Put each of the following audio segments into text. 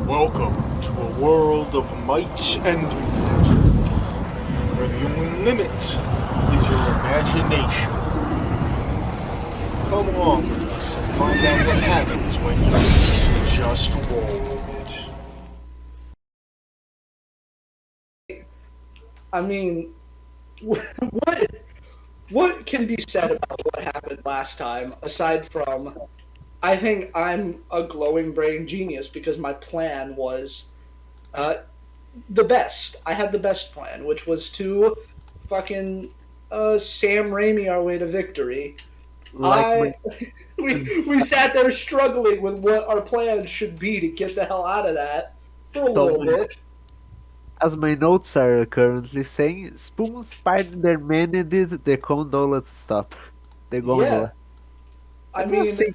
Welcome to a world of might and magic, where the only limit is your imagination. Come along with us and find out what happens when you just roll with I mean, what what can be said about what happened last time aside from I think I'm a glowing brain genius because my plan was uh, the best. I had the best plan, which was to fucking Sam Raimi our way to victory. Like my I we sat there struggling with what our plan should be to get the hell out of that for a so little my, bit. as my notes are currently saying, Spoon Spider-Man did the gondola to stop. The Yeah, gondola. I And was mean, saying,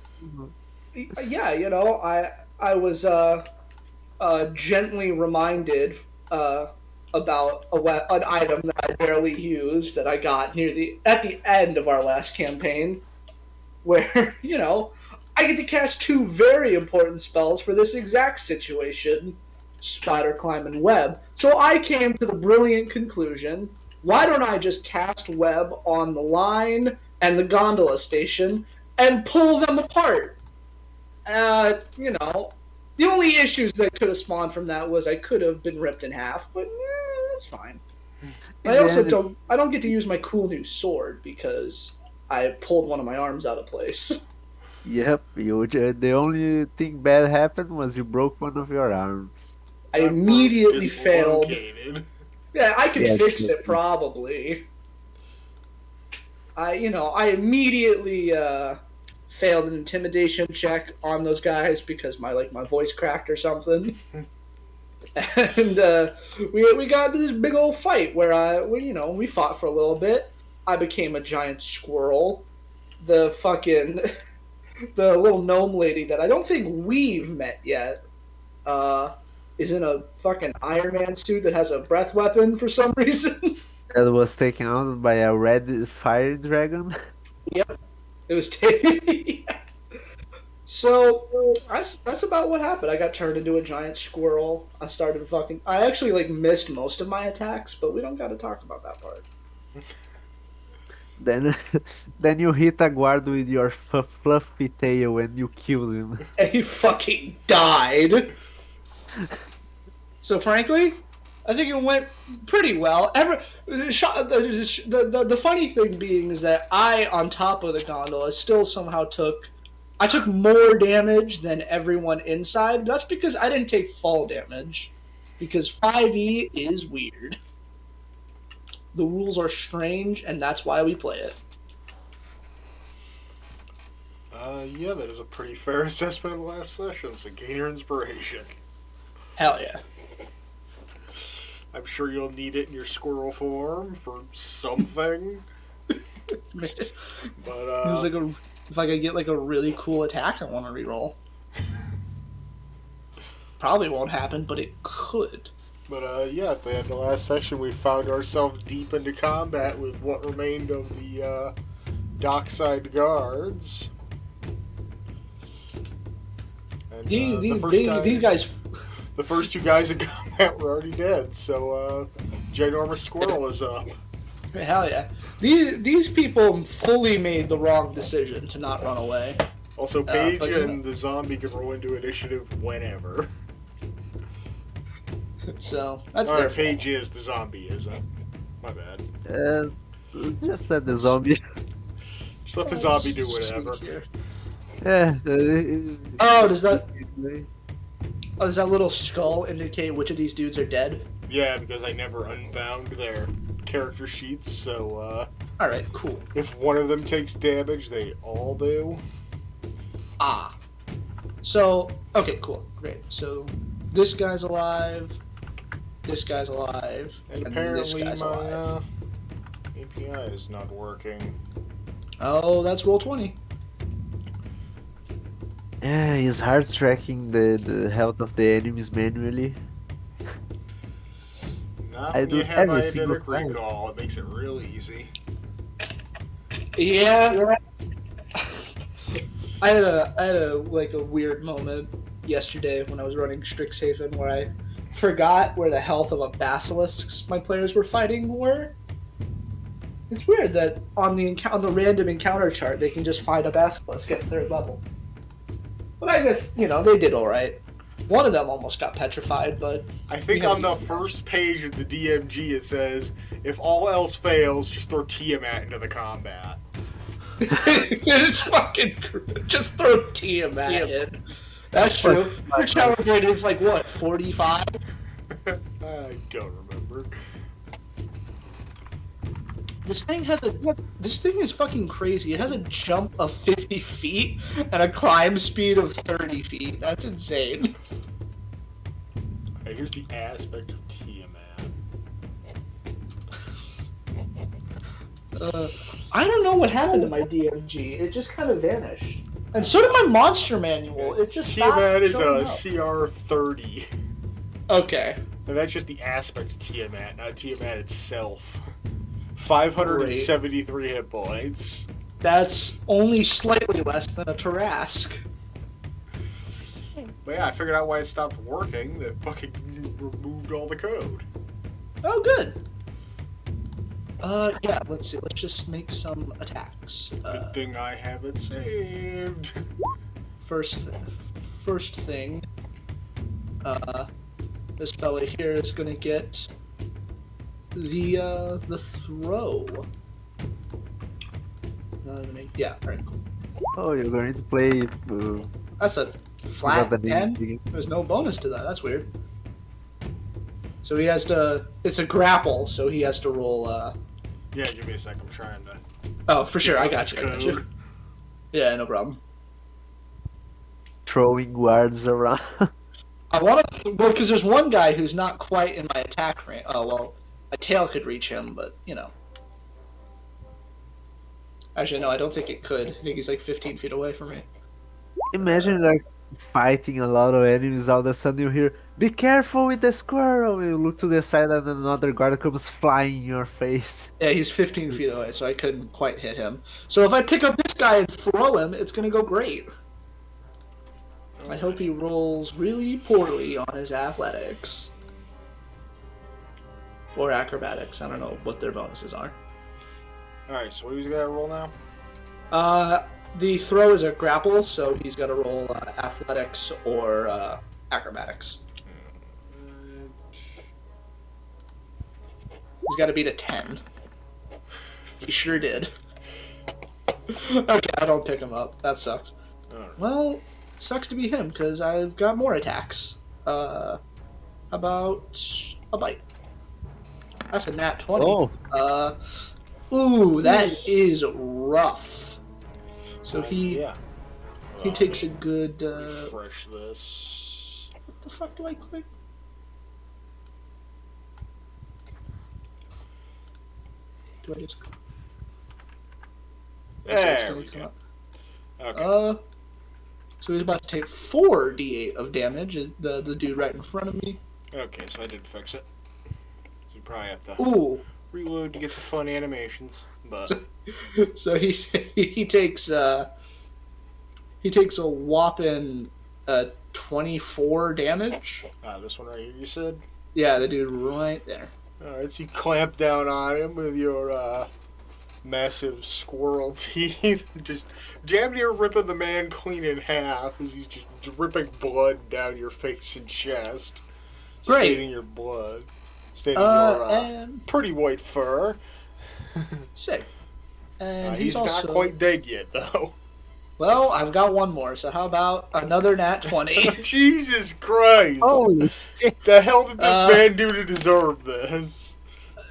yeah, I was gently reminded uh, about an item that I barely used that I got near the at the end of our last campaign, where I get to cast two very important spells for this exact situation: Spider Climb and Web. So I came to the brilliant conclusion: why don't I just cast Web on the line and the gondola station and pull them apart? The only issues that could have spawned from that was I could have been ripped in half, but it's fine. in I the also end, don't get to use my cool new sword because I pulled one of my arms out of place. yep, the only thing bad happened was you broke one of your arms. I that word immediately failed. dislocated. Yeah, I can Yeah, fix it probably. I immediately failed an intimidation check on those guys because my voice cracked or something. And we got into this big old fight where we fought for a little bit. I became a giant squirrel. The fucking the little gnome lady that I don't think we've met yet uh, is in a fucking Iron Man suit that has a breath weapon for some reason. That was taken out by a red fire dragon. Yep, it was taken. So that's about what happened. I got turned into a giant squirrel. I started fucking. I actually missed most of my attacks, but we don't got to talk about that part. Then, then you hit a guard with your fluffy tail and you kill him. And he fucking died. So frankly, I think it went pretty well. The funny thing being is that I, on top of the gondola, still somehow I took more damage than everyone inside. That's because I didn't take fall damage, because 5e is weird. The rules are strange, and that's why we play it. Yeah, that is a pretty fair assessment of the last session, so gain your inspiration. Hell yeah. I'm sure you'll need it in your squirrel form for something. But, If I could get a really cool attack I want to reroll. Probably won't happen, but it could. Yeah, at the end of the last session, we found ourselves deep into combat with what remained of the dockside guards. And, These guys. The first two guys in combat were already dead, so Ginormous Squirrel is up. Hell yeah. These people fully made the wrong decision to not run away. Also, Paige and the zombie can roll into initiative whenever. So, that's Alright, their Paige is, the zombie isn't. My bad. Uh, just let the zombie. Just let the zombie do whatever. Yeah. Oh, does that little skull indicate which of these dudes are dead? Yeah, because I never unbound their character sheets, so Alright, cool. if one of them takes damage, they all do. Ah. So, okay, cool. Great. So, this guy's alive, this guy's alive, And this apparently guy's my alive. API is not working. Oh, that's roll 20. Yeah, it's hard tracking the health of the enemies manually. Not I when do you have every single eidetic time. recall, it makes it real easy. Yeah. I had a weird moment yesterday when I was running Strixhaven, where I forgot where the health of a basilisks my players were fighting were. It's weird that on the random encounter chart they can just find a basilisk at 3rd level. But I guess they did all right. One of them almost got petrified, but I think on the first page of the DMG it says, if all else fails, just throw Tiamat into the combat. It's fucking just throw Tiamat in. That's true. Your shower grade is like what, 45? I don't remember. This thing is fucking crazy. It has a jump of 50 feet and a climb speed of 30 feet. That's insane. Alright, here's the aspect of Tiamat. I don't know what happened to my DMG. It just kind of vanished. And so did my monster manual. It just Tiamat is a CR 30. Okay. And that's just the aspect of Tiamat, not Tiamat itself. 573 hit points. That's only slightly less than a Tarask. But yeah, I figured out why it stopped working. That fucking removed all the code. Oh, good. Yeah, let's see. Let's just make some attacks. Good thing I have it saved. First thing, this fella here is gonna get the throw. Yeah, alright, cool. Oh, you're going to play. That's a flat Without the 10? name. There's no bonus to that, that's weird. So he has to, it's a grapple, so he has to roll, Yeah, give me a sec, I'm trying to... Oh, for sure, I got this you, I got you. code. Yeah, no problem. Throwing words around. I want to, well, because there's one guy who's not quite in my attack range. Oh, well, a tail could reach him, but, Actually, no, I don't think it could. I think he's like 15 feet away from me. Imagine like fighting a lot of enemies, all of a sudden you hear, "Be careful with the squirrel!" You look to the side and another guard comes flying in your face. Yeah, he's 15 feet away, so I couldn't quite hit him. So if I pick up this guy and throw him, it's going to go great. I hope he rolls really poorly on his athletics. Or acrobatics. I don't know what their bonuses are. Alright, so what he's got to roll now? The throw is a grapple, so he's got to roll athletics or acrobatics. He's got to beat a 10. He sure did. Okay, I don't pick him up. That sucks. Alright. Well, sucks to be him, because I've got more attacks. About a bite. That's a nat 20. Oh. Ooh, that is rough. So he Yeah. he takes a good. Refresh this. What the fuck do I click? Do I just? There we go. Okay. So he's about to take 4d8 of damage. The dude right in front of me. Okay, so I did fix it. So you probably have to Ooh. reload to get the fun animations, but So he takes a whopping 24 damage. this one right here, you said. Yeah, the dude right there. Alright, so you clamp down on him with your massive squirrel teeth, just damn near ripping the man clean in half as he's just dripping blood down your face and chest, Great. staining your blood, staining your and pretty white fur. sick. And He's also, not quite dead yet, though. Well, I've got one more. So how about another nat 20? Jesus Christ! Holy shit. The hell did this man do to deserve this?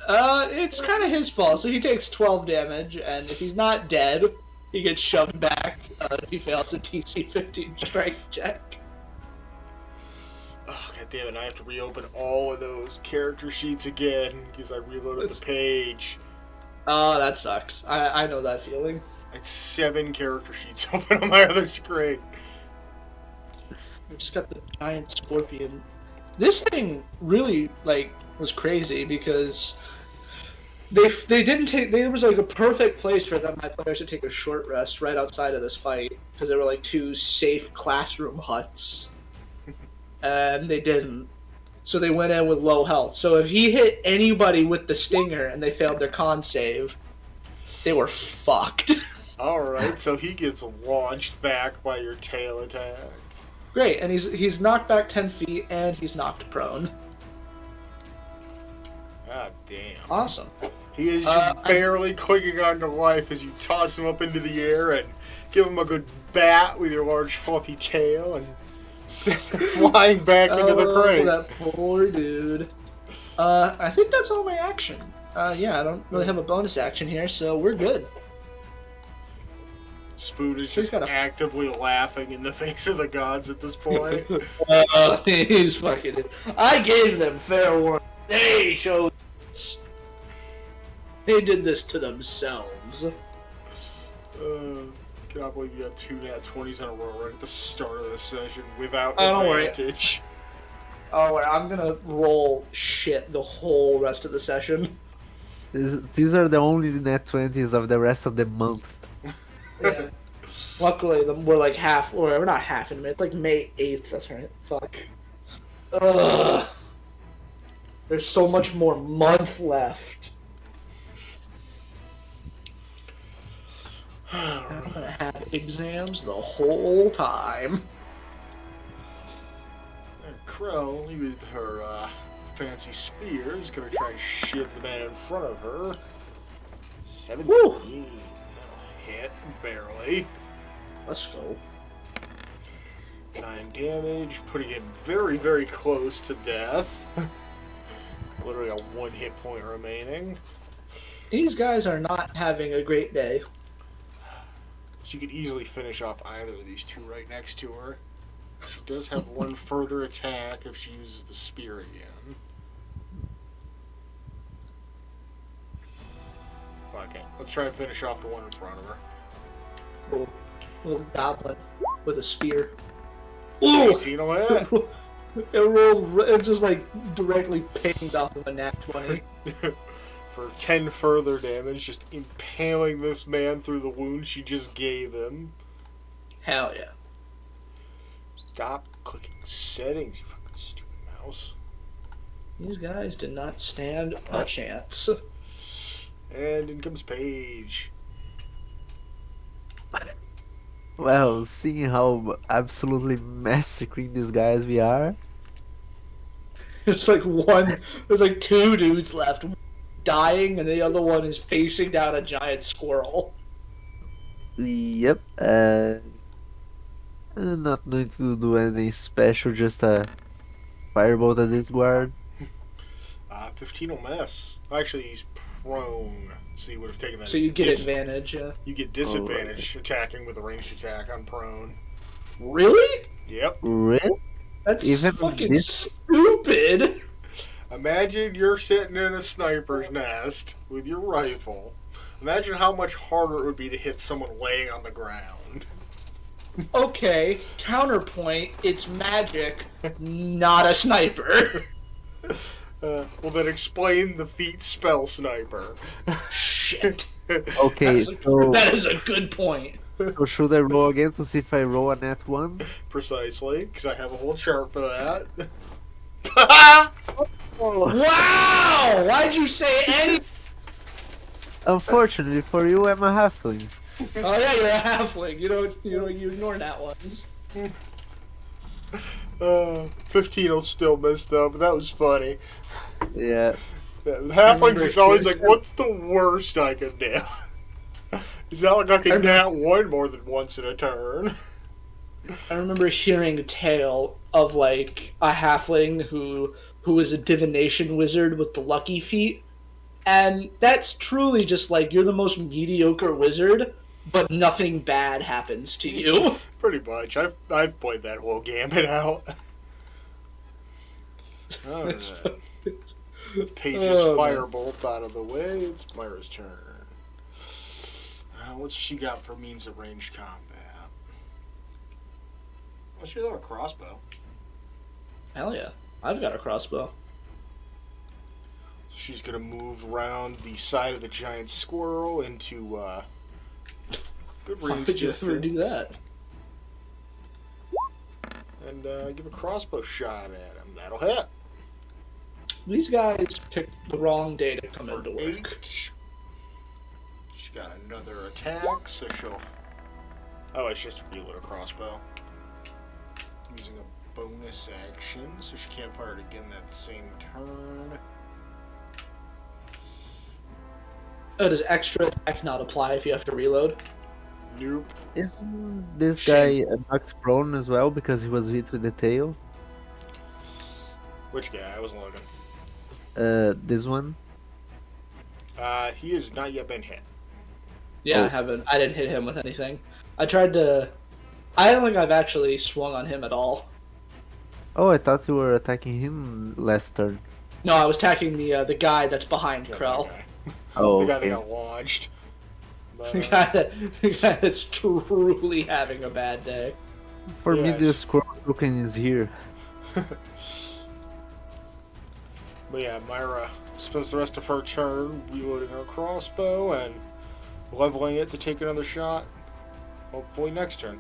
It's kind of his fault. So he takes 12 damage, and if he's not dead, he gets shoved back. If he fails a DC 15 strike check. Oh, God damn it, I have to reopen all of those character sheets again because I reloaded the page. Oh, that sucks. I know that feeling. I had 7 character sheets open on my other screen. I just got the giant scorpion. This thing really, was crazy because they didn't take. There was, a perfect place for my players to take a short rest right outside of this fight because there were, 2 safe classroom huts. and they didn't. So they went in with low health. So if he hit anybody with the stinger and they failed their con save, they were fucked. Alright, so he gets launched back by your tail attack. Great, and he's knocked back 10 feet and he's knocked prone. God damn. Awesome. He is just barely clinging on to life as you toss him up into the air and give him a good bat with your large fluffy tail and send him flying back into the crate. That poor dude. I think that's all my action. Yeah, I don't really have a bonus action here, so we're good. Spoon is just actively laughing in the face of the gods at this point. He's fucking... I gave them fair warning. They chose... They did this to themselves. Cannot believe you got 2 nat 20s in a row right at the start of the session without Don't advantage. worry, I'm gonna roll shit the whole rest of the session. These are the only net 20s of the rest of the month. Yeah. Luckily, we're like half, or we're not half in a minute. It's like May 8th, that's right. Fuck. Ugh. There's so much more month left. I'm gonna have exams the whole time. Crow, with her fancy spear, is gonna try and shiv the man in front of her. 17. Woo. That'll hit, barely. Let's go. 9 damage, putting him very, very close to death. Literally a 1 hit point remaining. These guys are not having a great day. She could easily finish off either of these two right next to her. She does have one further attack if she uses the spear again. Okay, let's try and finish off the one in front of her. Little goblin with a spear. Ooh! 18 on that. It just like directly pinged off of a nat 20. For 10 further damage, just impaling this man through the wound she just gave him. Hell yeah. Stop clicking settings, you fucking stupid mouse. These guys did not stand a chance. And in comes Paige. Well, seeing how absolutely massacring these guys we are. There's like 2 dudes left dying, and the other one is facing down a giant squirrel. Yep. I'm not going to do anything special, just a firebolt at this guard. 15 will miss. Actually, he's prone, so you would have taken that. So you get advantage. You get disadvantage attacking with a ranged attack on prone. Really? Yep. Really? That's Even fucking this? stupid. Imagine you're sitting in a sniper's nest with your rifle. Imagine how much harder it would be to hit someone laying on the ground. Okay, counterpoint, it's magic, not a sniper. Well, then explain the feat spell sniper. Shit. Okay, That is a good point. So should I roll again to see if I roll a net 1? Precisely, because I have a whole chart for that. Wow! Why'd you say anything? Unfortunately for you, I'm a halfling. Oh yeah, you're a halfling. You ignore that ones. 15 will still miss though, but that was funny. Yeah. Halflings, it's always like, what's the worst I can do? It's not like I can nat 1 more than once in a turn. I remember hearing a tale of like a halfling who is a divination wizard with the lucky feat, and that's truly just like you're the most mediocre wizard, but nothing bad happens to you. Pretty much. I've played that whole gambit out. Alright. With Paige's firebolt out of the way, it's Myra's turn. What's she got for means of ranged combat? Well, she's got a crossbow. Hell yeah. I've got a crossbow. So she's going to move around the side of the giant squirrel into good range Why would you distance. ever do that? and give a crossbow shot at him. That'll hit. These guys picked the wrong day to come into work. 8. She's got another attack, so she'll... Oh, it's just a reload a crossbow. Using a bonus action, so she can't fire it again that same turn. Oh, does extra attack not apply if you have to reload? Nope. Isn't this guy knocked prone as well because he was hit with the tail? Which guy? I wasn't looking. This one? He has not yet been hit. Yeah, Oh. I haven't. I didn't hit him with anything. I tried to. I don't think I've actually swung on him at all. Oh, I thought you were attacking him last turn. No, I was attacking the guy that's behind Yeah, Krell. that guy. Oh, The guy that okay. got launched. But, The guy that's truly having a bad day. For me, Yes. the squirrel token is here. But yeah, Myra spends the rest of her turn reloading her crossbow and leveling it to take another shot. Hopefully next turn.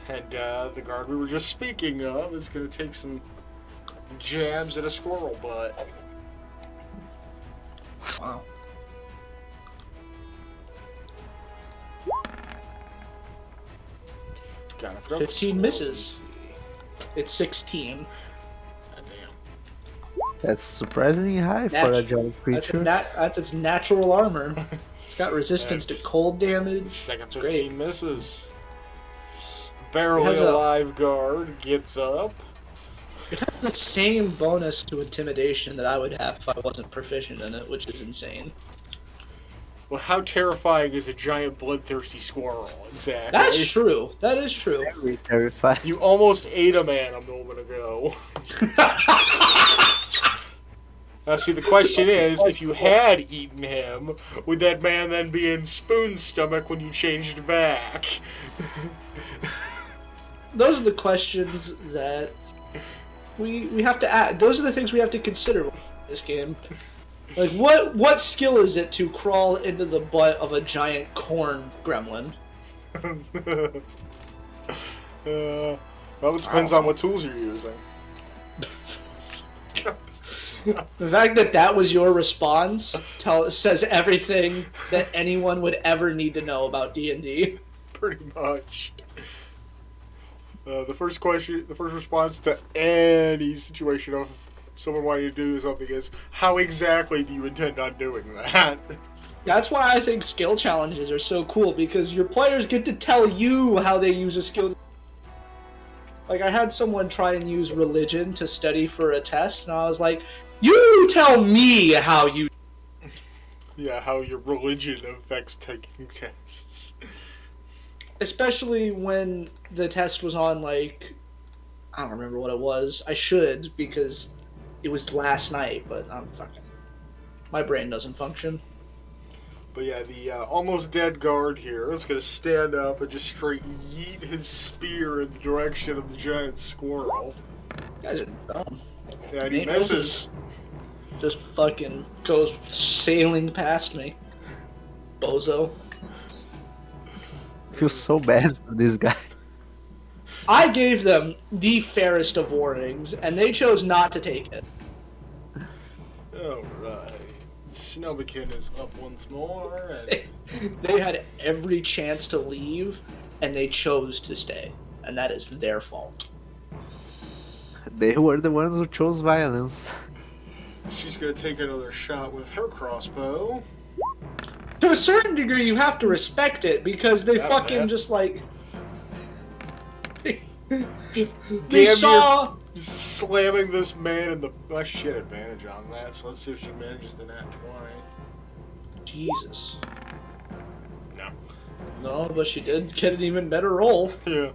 And the guard we were just speaking of is going to take some jabs at a squirrel butt. Wow. God, I forgot 15 what squirrels misses. we see. It's 16. Goddamn. That's surprisingly high for a giant That's, creature. that's its natural armor. It's got resistance to cold damage. Second It's 15 great. misses. Barely It has a- alive guard gets up. It has the same bonus to intimidation that I would have if I wasn't proficient in it, which is insane. Well, how terrifying is a giant bloodthirsty squirrel? Exactly. That's true. That is true. Very terrifying. You almost ate a man a moment ago. Now, see, the question is, if you had eaten him, would that man then be in Spoon's stomach when you changed back? Those are the questions that we have to add. Those are the things we have to consider in this game. Like, what skill is it to crawl into the butt of a giant corn gremlin? Well, it depends on what tools you're using. The fact that that was your response says everything that anyone would ever need to know about D&D. Pretty much. The first response to any situation of someone wanting to do something is, how exactly do you intend on doing that? That's why I think skill challenges are so cool, because your players get to tell you how they use a skill. Like, I had someone try and use religion to study for a test, and I was like, you tell me how you... Yeah, how your religion affects taking tests. Especially when the test was on, like, I don't remember what it was. I should, because it was last night, but I'm fucking... My brain doesn't function. But yeah, the almost dead guard here is going to stand up and just straight yeet his spear in the direction of the giant squirrel. You guys are dumb. Yeah, and he Ain't misses. Just fucking goes sailing past me. Bozo. I feel so bad for this guy. I gave them the fairest of warnings, and they chose not to take it. Alright. Snowbikin is up once more, and They had every chance to leave, and they chose to stay. And that is their fault. They were the ones who chose violence. she's going to take another shot with her crossbow. To a certain degree, you have to respect it, because they Yeah, fucking man. just like... Just They damn saw... near slamming this man in the... Well, she had advantage on that, so let's see if she manages the nat 20. Jesus. No. No, but she did get an even better roll. Yeah.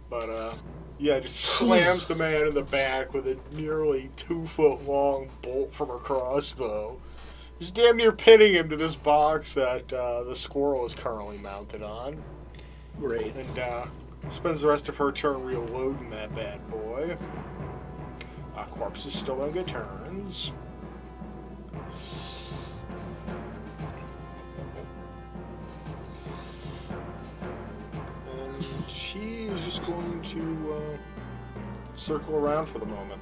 But, yeah, just slams the man in the back with a nearly 2-foot-long bolt from her crossbow. Just damn near pinning him to this box that the squirrel is currently mounted on. Great. And spends the rest of her turn reloading that bad boy. Corpses still don't get turns. And She is just going to circle around for the moment.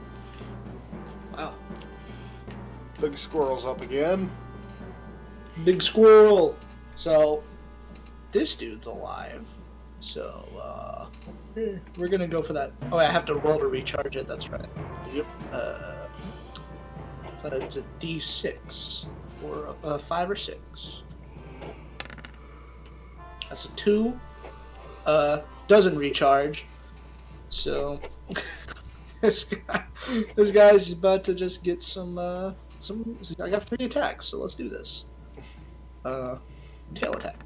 Wow. Big squirrel's up again. Big squirrel. So, this dude's alive. So, we're gonna go for that. Oh, I have to roll to recharge it. That's right. Yep. So it's a D6 or a 5 or 6. That's a 2. Doesn't recharge. So this guy's about to just get some. I got 3 attacks, so let's do this. Tail attack.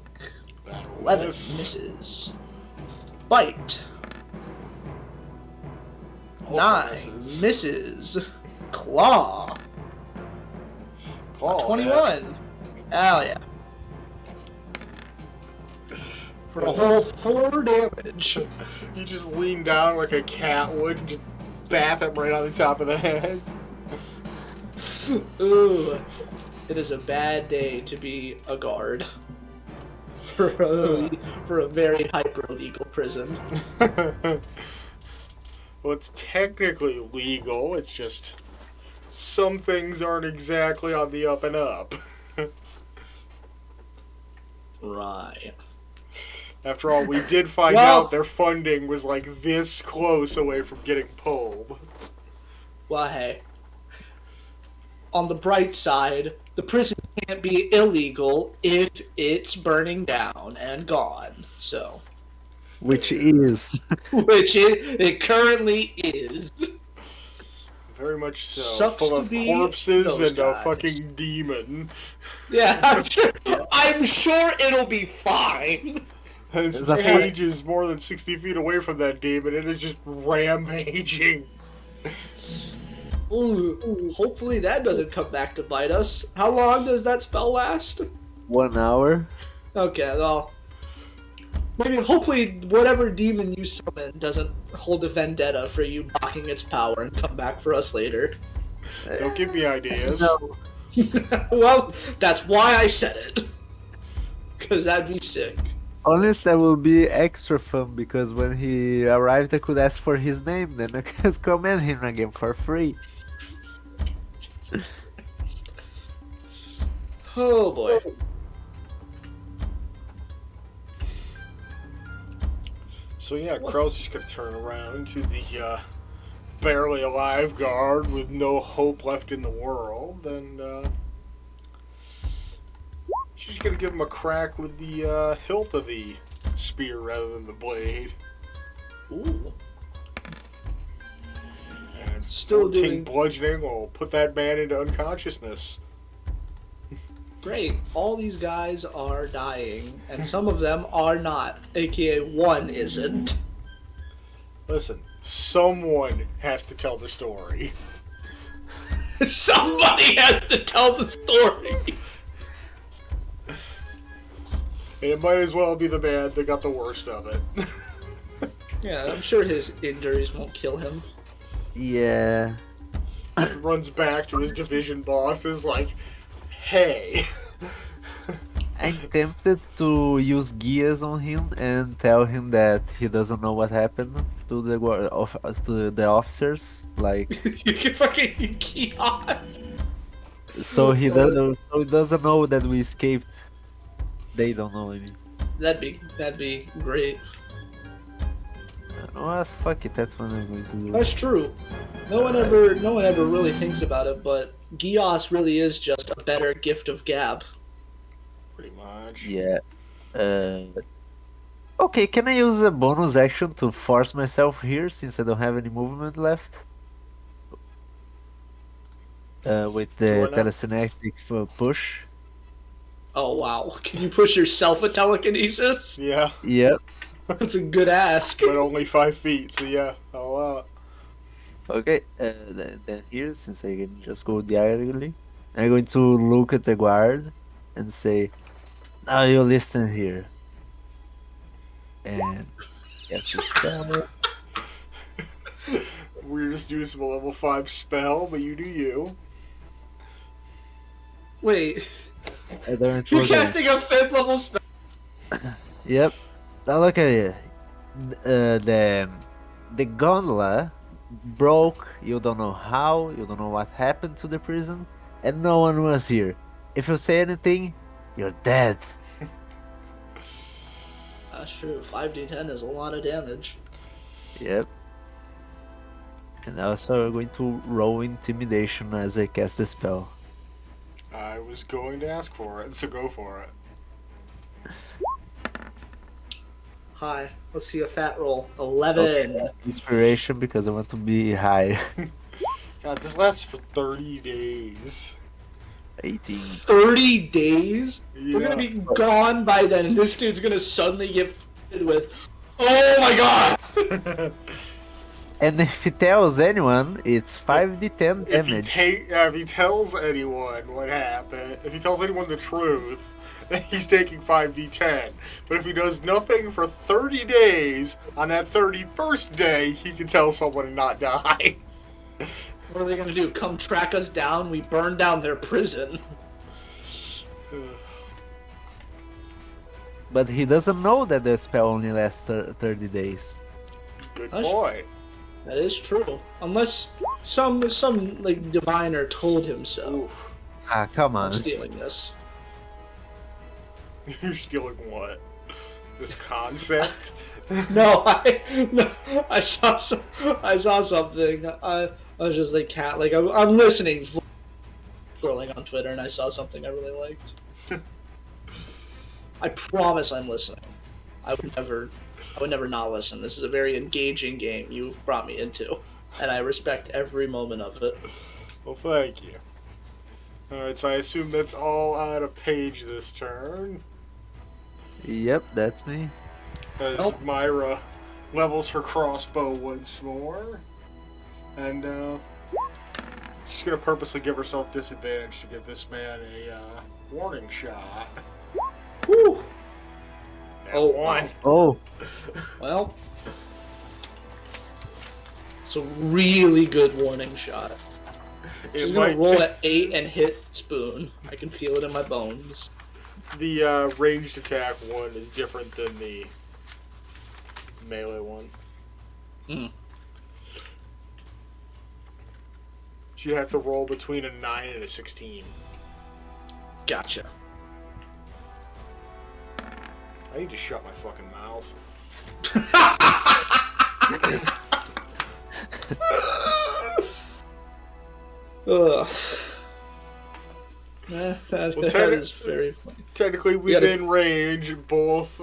11 misses. Bite. Also 9 misses. Claw. Claw. 21. Hell yeah. For a whole 4 damage. You just lean down like a cat would and just bap him right on the top of the head. Ooh. It is a bad day to be a guard. For a very hyper-legal prison. Well, it's technically legal, it's just some things aren't exactly on the up and up. Right. After all, we did find out their funding was like this close away from getting pulled. Well, hey. On the bright side, the prison can't be illegal if it's burning down and gone. So. Which is. Which it currently is. Very much so. Sucks full to of be corpses those and guys. a fucking demon. Yeah, I'm sure it'll be fine. And since Paige is more than 60 feet away from that demon, it is just rampaging. Ooh, hopefully that doesn't come back to bite us. How long does that spell last? 1 hour. Okay, well, maybe hopefully whatever demon you summon doesn't hold a vendetta for you blocking its power and come back for us later. Don't give me ideas. No. Well, that's why I said it. Because that'd be sick. Honest, that will be extra fun because when he arrived, I could ask for his name, then I could command him again for free. Oh boy. So yeah, Krell's just gonna turn around to the barely alive guard with no hope left in the world, and she's gonna give him a crack with the hilt of the spear rather than the blade. Ooh. And Still 14 doing bludgeoning will put that man into unconsciousness. great. All these guys are dying, and some of them are not. AKA one isn't. Listen, someone has to tell the story. Somebody has to tell the story. And it might as well be the man that got the worst of it. Yeah, I'm sure his injuries won't kill him. Yeah. Just runs back to his division bosses like, hey. I'm tempted to use gears on him and tell him that he doesn't know what happened to the officers. Like, You can fucking kiosk. so he doesn't know that we escaped. They don't know. I mean, That'd be great. oh fuck it, that's what I'm going to do. That's true. No one ever really thinks about it, but Gios really is just a better gift of gab. Pretty much. Yeah. Okay, can I use a bonus action to force myself here since I don't have any movement left? With the Why not? telekinetic push. Oh wow. Can you push yourself with telekinesis? Yeah, Yep. That's a good ask. but only 5 feet, so yeah, I'll allow it. Okay, then here, since I can just go diagonally, I'm going to look at the guard and say, now you listen here. And yes, this spell. Weirdest usable level 5 spell, but you do you. Wait, I don't you're forget. casting a 5th level spell. Yep. Now look at it. the gondola broke. You don't know how. You don't know what happened to the prison, and no one was here. If you say anything, you're dead. That's true. 5d10 is a lot of damage. Yep. And also we're going to roll intimidation as I cast the spell. I was going to ask for it, so go for it. Hi. Let's see a fat roll. 11. Okay. Inspiration because I want to be high. God, this lasts for 30 days. 18. 30 days? Yeah. We're gonna be gone by then, and this dude's gonna suddenly get f***ed with, oh my god! And if he tells anyone, it's 5d10 damage. If he tells anyone what happened, if he tells anyone the truth, then he's taking 5d10. But if he does nothing for 30 days, on that 31st day, he can tell someone and not die. What are they gonna do? Come track us down? We burn down their prison. But he doesn't know that the spell only lasts 30 days. Good Hush. boy. That is true. Unless some like diviner told him so. Oof. Ah, come I'm on. stealing this. You're stealing what? This concept? No, I saw something. I was just like I'm listening, scrolling on Twitter, and I saw something I really liked. I promise I'm listening. I would never not listen. This is a very engaging game you've brought me into, and I respect every moment of it. Well, thank you. Alright, so I assume that's all out of page this turn. Yep, that's me. As Nope. Myra levels her crossbow once more. And, she's gonna purposely give herself disadvantage to give this man a, warning shot. Whew. That Oh, one. Oh, Well, it's a really good warning shot. She's It gonna might, roll at 8 and hit Spoon. I can feel it in my bones. the, ranged attack one is different than the melee one. Mm. You have to roll between a 9 and a 16. Gotcha. I need to shut my fucking mouth. Ugh. That is very funny. Technically, within range, both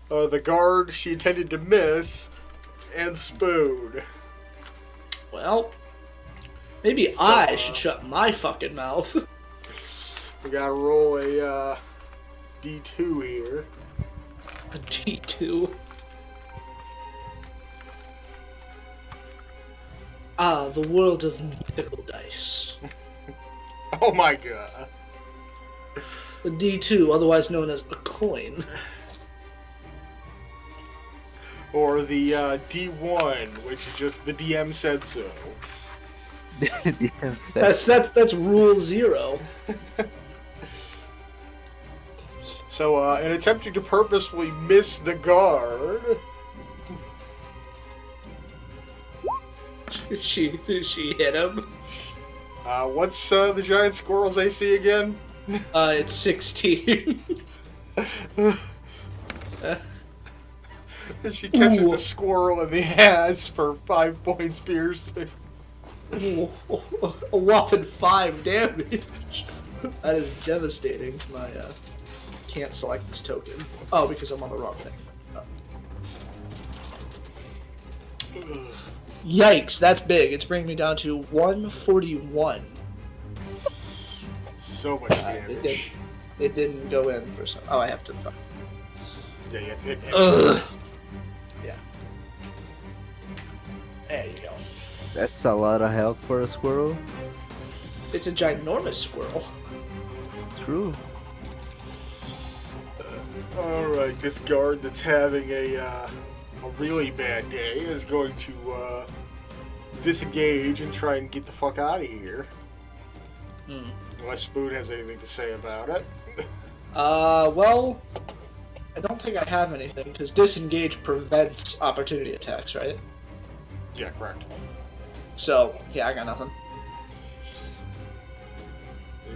the guard she intended to miss and Spoon. Well, maybe I should shut my fucking mouth. We gotta roll a D2 here. A D2. Ah, the world of mythical dice. Oh my god. A D2, otherwise known as a coin. Or the D1, which is just the DM said so. That's rule 0. So, in attempting to purposefully miss the guard, she hit him. what's the giant squirrel's AC again? It's 16. She catches Ooh. the squirrel in the ass for 5 points piercing. Ooh, a whopping 5 damage. That is devastating. My can't select this token. Oh, because I'm on the wrong thing. Oh. Yikes, that's big. It's bringing me down to 141. So much damage. It didn't go in for some. Oh, I have to. Yeah, you have to hit him. Ugh. Yeah. There you go. That's a lot of health for a squirrel. It's a ginormous squirrel. True. Alright, this guard that's having a really bad day is going to disengage and try and get the fuck out of here. Unless Spoon has anything to say about it. Well, I don't think I have anything, because disengage prevents opportunity attacks, right? Yeah, correct. So, yeah, I got nothing.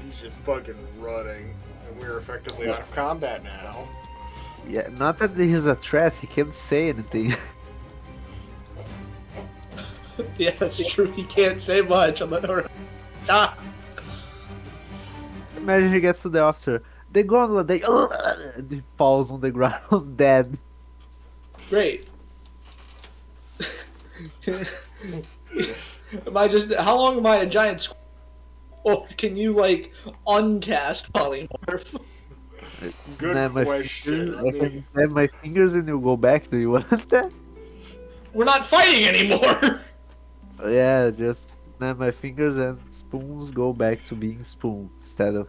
He's just fucking running, and we're effectively out of combat now. Yeah, not that he's a threat, he can't say anything. Yeah, that's true. He can't say much. I'm like, alright. Ah! Imagine he gets to the officer. The gondola, they and he falls on the ground dead. Great. Am I just? How long am I a giant squirrel? Or can you like uncast polymorph? Good Snap my question. fingers, I I mean- can snap my fingers and you go back. Do you want that? We're not fighting anymore. Yeah, just snap my fingers and spoons go back to being spoons instead of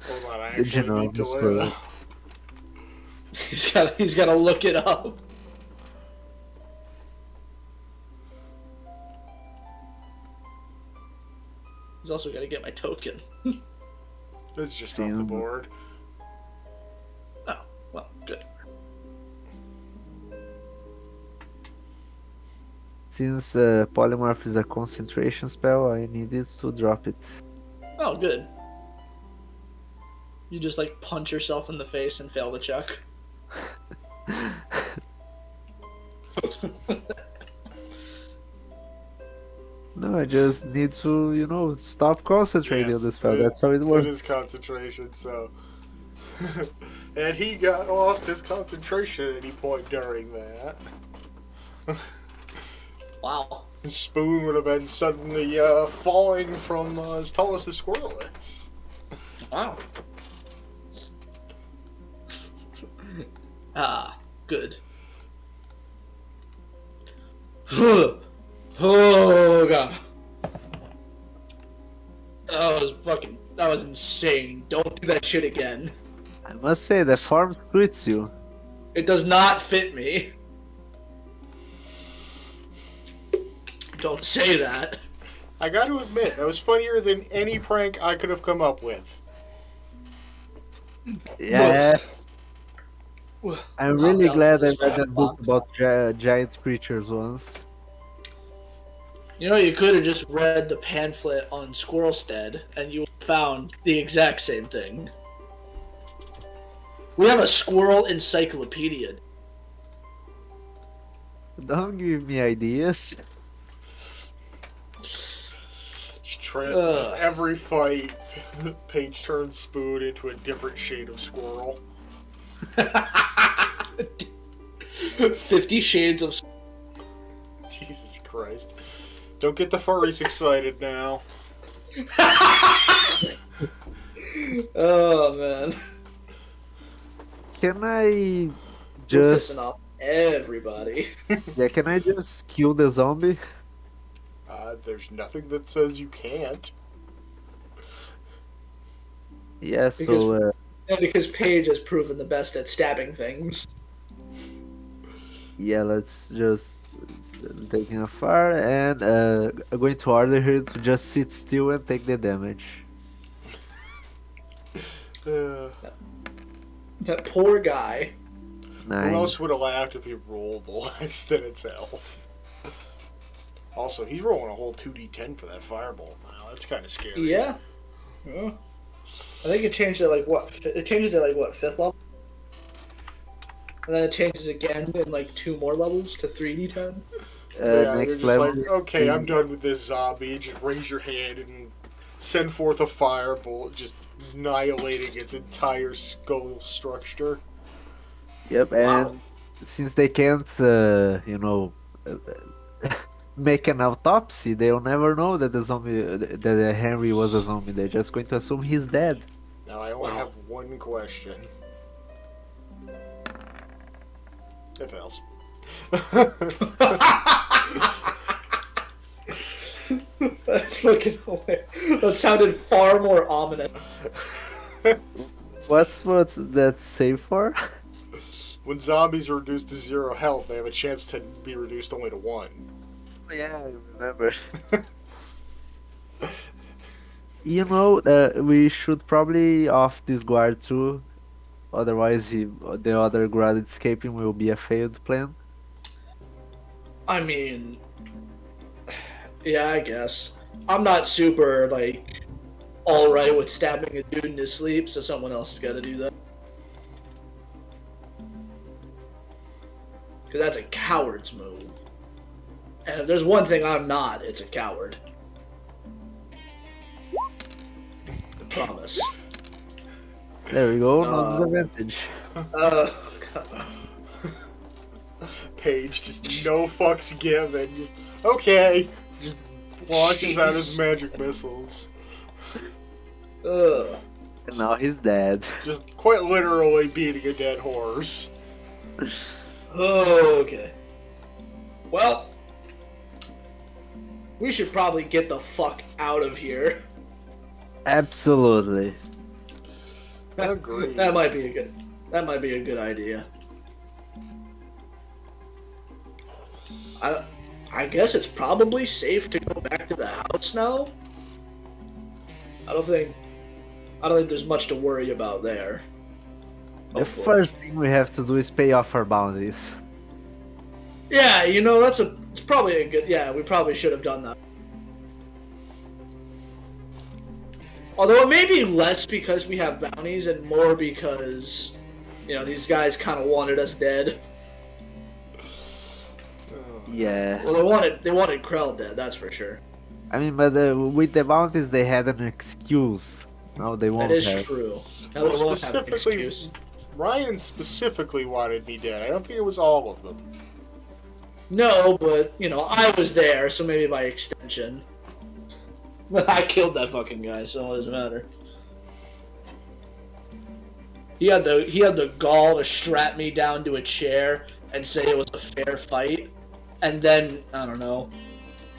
Hold on, I the actually need to ginormous squirrel. live. He's got to look it up. He's also got to get my token. It's just off the Seems- board. Oh, well, good. Since polymorph is a concentration spell, I needed to drop it. Oh, good. You just like punch yourself in the face and fail the check. No, I just need to, stop concentrating Yeah, on the spell. That's how it works. It is concentration, so. And he lost his concentration at any point during that. Wow. His spoon would have been suddenly falling from as tall as the squirrel is. Wow. Ah, good. Oh god. That was insane. Don't do that shit again. I must say, the form suits you. It does not fit me. Don't say that. I got to admit, that was funnier than any prank I could have come up with. Yeah, I'm really down glad for I this read that fact book box. about giant creatures once. You know, you could have just read the pamphlet on Squirrelstead, and you found the exact same thing. We have a squirrel encyclopedia. Don't give me ideas. Just every fight, Paige turns Spoon into a different shade of squirrel. 50 Shades of. Jesus Christ. Don't get the furries excited now. Oh man. Can I We're just pissing off everybody. can I just kill the zombie? There's nothing that says you can't. Yeah, Because- so Yeah, because Paige has proven the best at stabbing things. yeah, let's just taking a fire and I'm going to order her to just sit still and take the damage. Uh, That poor guy. who Nice. else would have laughed if he rolled less than its health? Also, he's rolling a whole 2d10 for that fireball now. That's kind of scary. Yeah. Yeah. I think it changed at like what? It changes at like what, 5th level? And then it changes again in like 2 more levels to 3d10. Yeah, Next you're just level. like, okay, I'm done with this zombie. Just raise your hand and send forth a firebolt, just annihilating its entire skull structure. Yep, and Wow. since they can't, make an autopsy, they'll never know that that Henry was a zombie. They're just going to assume he's dead. Now, I only Wow. have one question. It fails. That's fucking hilarious. That sounded far more ominous. What's that save for? When zombies are reduced to 0 health, they have a chance to be reduced only to 1. Yeah, I remember. We should probably off this guard too. Otherwise, the other grad escaping will be a failed plan. I mean, yeah, I guess. I'm not super, like, alright with stabbing a dude in his sleep, so someone else has got to do that. Because that's a coward's move. And if there's one thing I'm not, it's a coward. I promise. There we go, no disadvantage. Uh, Paige, just no fucks given. Just, okay. Just launches out his Jeez. magic missiles. ugh. And now he's dead. Just quite literally beating a dead horse. Okay. Well, we should probably get the fuck out of here. Absolutely. Agreed. That might be a good idea. I guess it's probably safe to go back to the house now. I don't think there's much to worry about there. The Hopefully. first thing we have to do is pay off our bounties. Yeah, it's probably a good. Yeah, we probably should have done that. Although it may be less because we have bounties and more because, these guys kind of wanted us dead. Yeah. Well, they wanted Krell dead, that's for sure. I mean, but with the bounties, they had an excuse. Now they won't That is have. true. Now they won't have an Specifically, excuse. Ryan specifically wanted me dead. I don't think it was all of them. No, but I was there, so maybe by extension. I killed that fucking guy, so it doesn't matter. He had the gall to strap me down to a chair and say it was a fair fight, and then I don't know.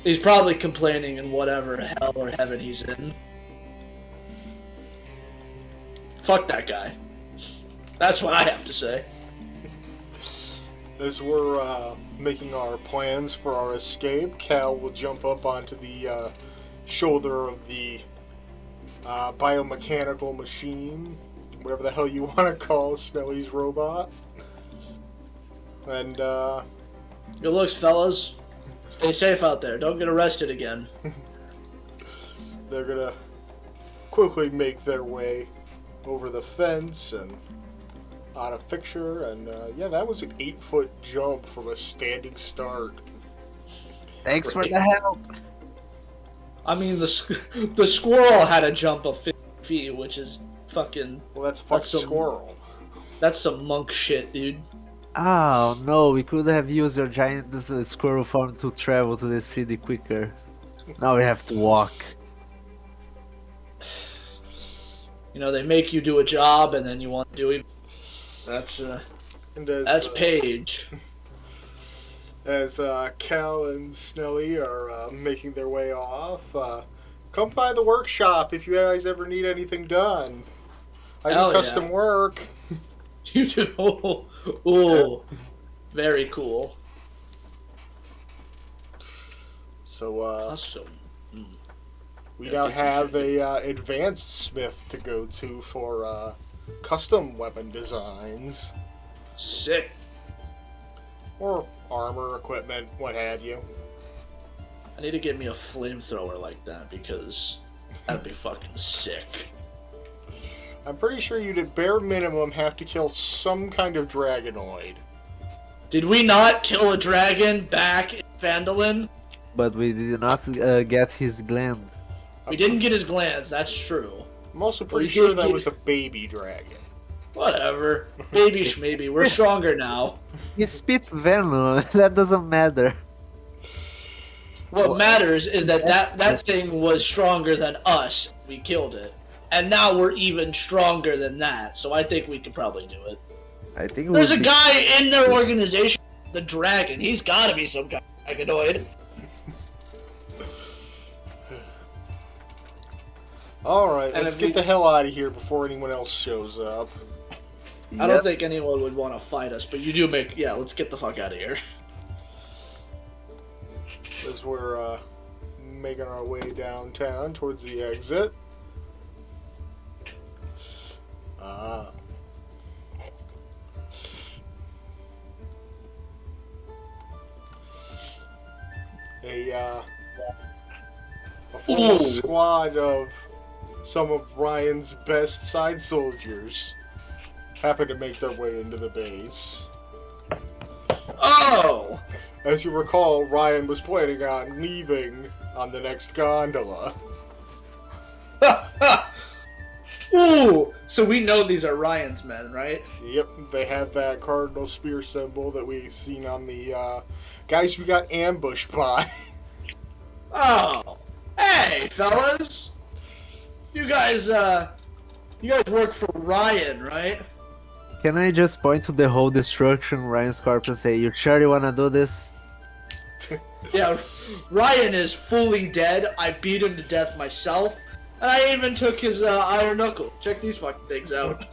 He's probably complaining in whatever hell or heaven he's in. Fuck that guy. That's what I have to say. As we're making our plans for our escape, Cal will jump up onto the shoulder of the biomechanical machine, whatever the hell you want to call Snelly's robot. And, Good looks, fellas. Stay safe out there. Don't get arrested again. they're gonna quickly make their way over the fence and out of picture. And, yeah, that was an 8-foot jump from a standing start. Thanks for the help. I mean, the squirrel had a jump of 50 feet, which is fucking... Well, that's a fucking That's some- squirrel. That's some monk shit, dude. Oh no, we could have used your giant squirrel form to travel to the city quicker. Now we have to walk. They make you do a job and then you want to do it. That's And as, that's Paige. As Cal and Snelly are making their way off, come by the workshop if you guys ever need anything done. I Hell do custom yeah. work. You do. Ooh, very cool. So Custom. we Yeah, now I guess you have should a advanced smith to go to for custom weapon designs Sick. or armor, equipment, what have you. I need to get me a flamethrower like that because that'd be fucking sick. I'm pretty sure you'd at bare minimum have to kill some kind of dragonoid. Did we not kill a dragon back in Vandalin? But we did not get his gland. We didn't get his glands, that's true. I'm also Well, pretty you sure did that get- was a baby dragon. Whatever. Baby schmaybe. We're stronger now. He spit venom. That doesn't matter. What matters is that thing was stronger than us. We killed it. And now we're even stronger than that. So I think we could probably do it. I think There's a would be- guy in their organization, the Dragon. He's gotta be some kind of dragonoid. Alright, And let's if get we- the hell out of here before anyone else shows up. I don't Yep. think anyone would want to fight us, but you do make... Yeah, let's get the fuck out of here. As we're making our way downtown towards the exit. a full Ooh. squad of some of Ryan's best side soldiers happen to make their way into the base. Oh! As you recall, Ryan was planning on leaving on the next gondola. Ooh! So we know these are Ryan's men, right? Yep, they have that cardinal spear symbol that we've seen on the guys we got ambushed by. Oh! Hey, fellas! You guys work for Ryan, right? Can I just point to the whole destruction Ryan's corpse and say, you sure you wanna do this? Yeah, Ryan is fully dead. I beat him to death myself. And I even took his iron knuckle. Check these fucking things out.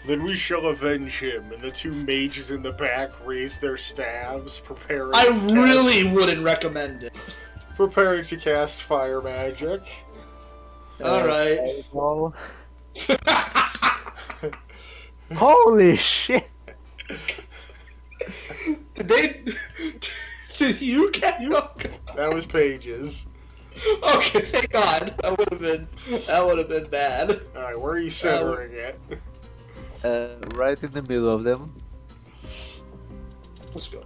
Then we shall avenge him, and the two mages in the back raise their staves, preparing I to really wouldn't recommend it. preparing to cast fire magic. Alright. Oh. Holy shit! Did you get That was Pages. Okay, thank God. That would have been bad. Alright, where are you centering it? Right in the middle of them. Let's go.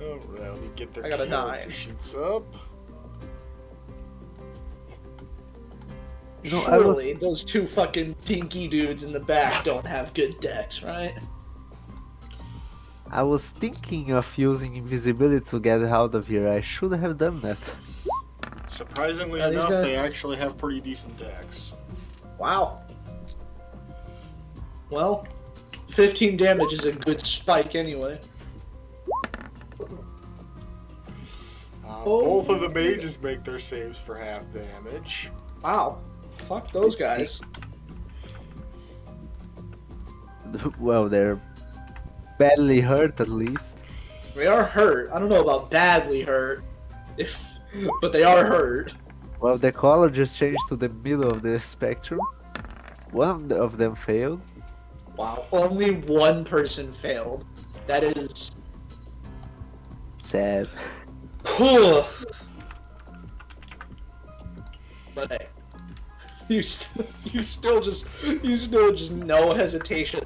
Alright, let me get their I got a character 9. sheets up. You know, Surely those two fucking dinky dudes in the back don't have good decks, right? I was thinking of using invisibility to get out of here. I should have done that. Surprisingly these enough, guys- they actually have pretty decent decks. Wow. Well, 15 damage is a good spike anyway. Both of the mages make their saves for half damage. Wow. Fuck those guys. Well, they're badly hurt at least. They are hurt. I don't know about badly hurt, but they are hurt. Well, the color just changed to the middle of the spectrum. One of them failed. Wow. Only one person failed. That is... Sad. Cool. But hey, you still just no hesitation,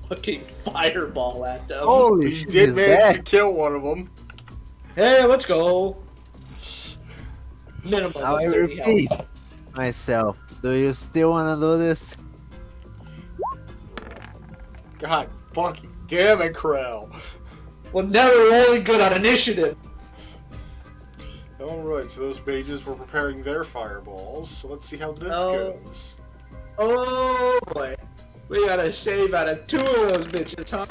fucking fireball at them. Holy He shit, did is manage that? to kill one of them. Hey, let's go. Minimum Now of I 30 repeat health. myself. Do you still wanna do this? God fucking damn it, Krell. Well, never only good on initiative. Alright, so those mages were preparing their fireballs, so let's see how this Oh. goes. Oh boy, we gotta save out of 2 of those bitches, huh?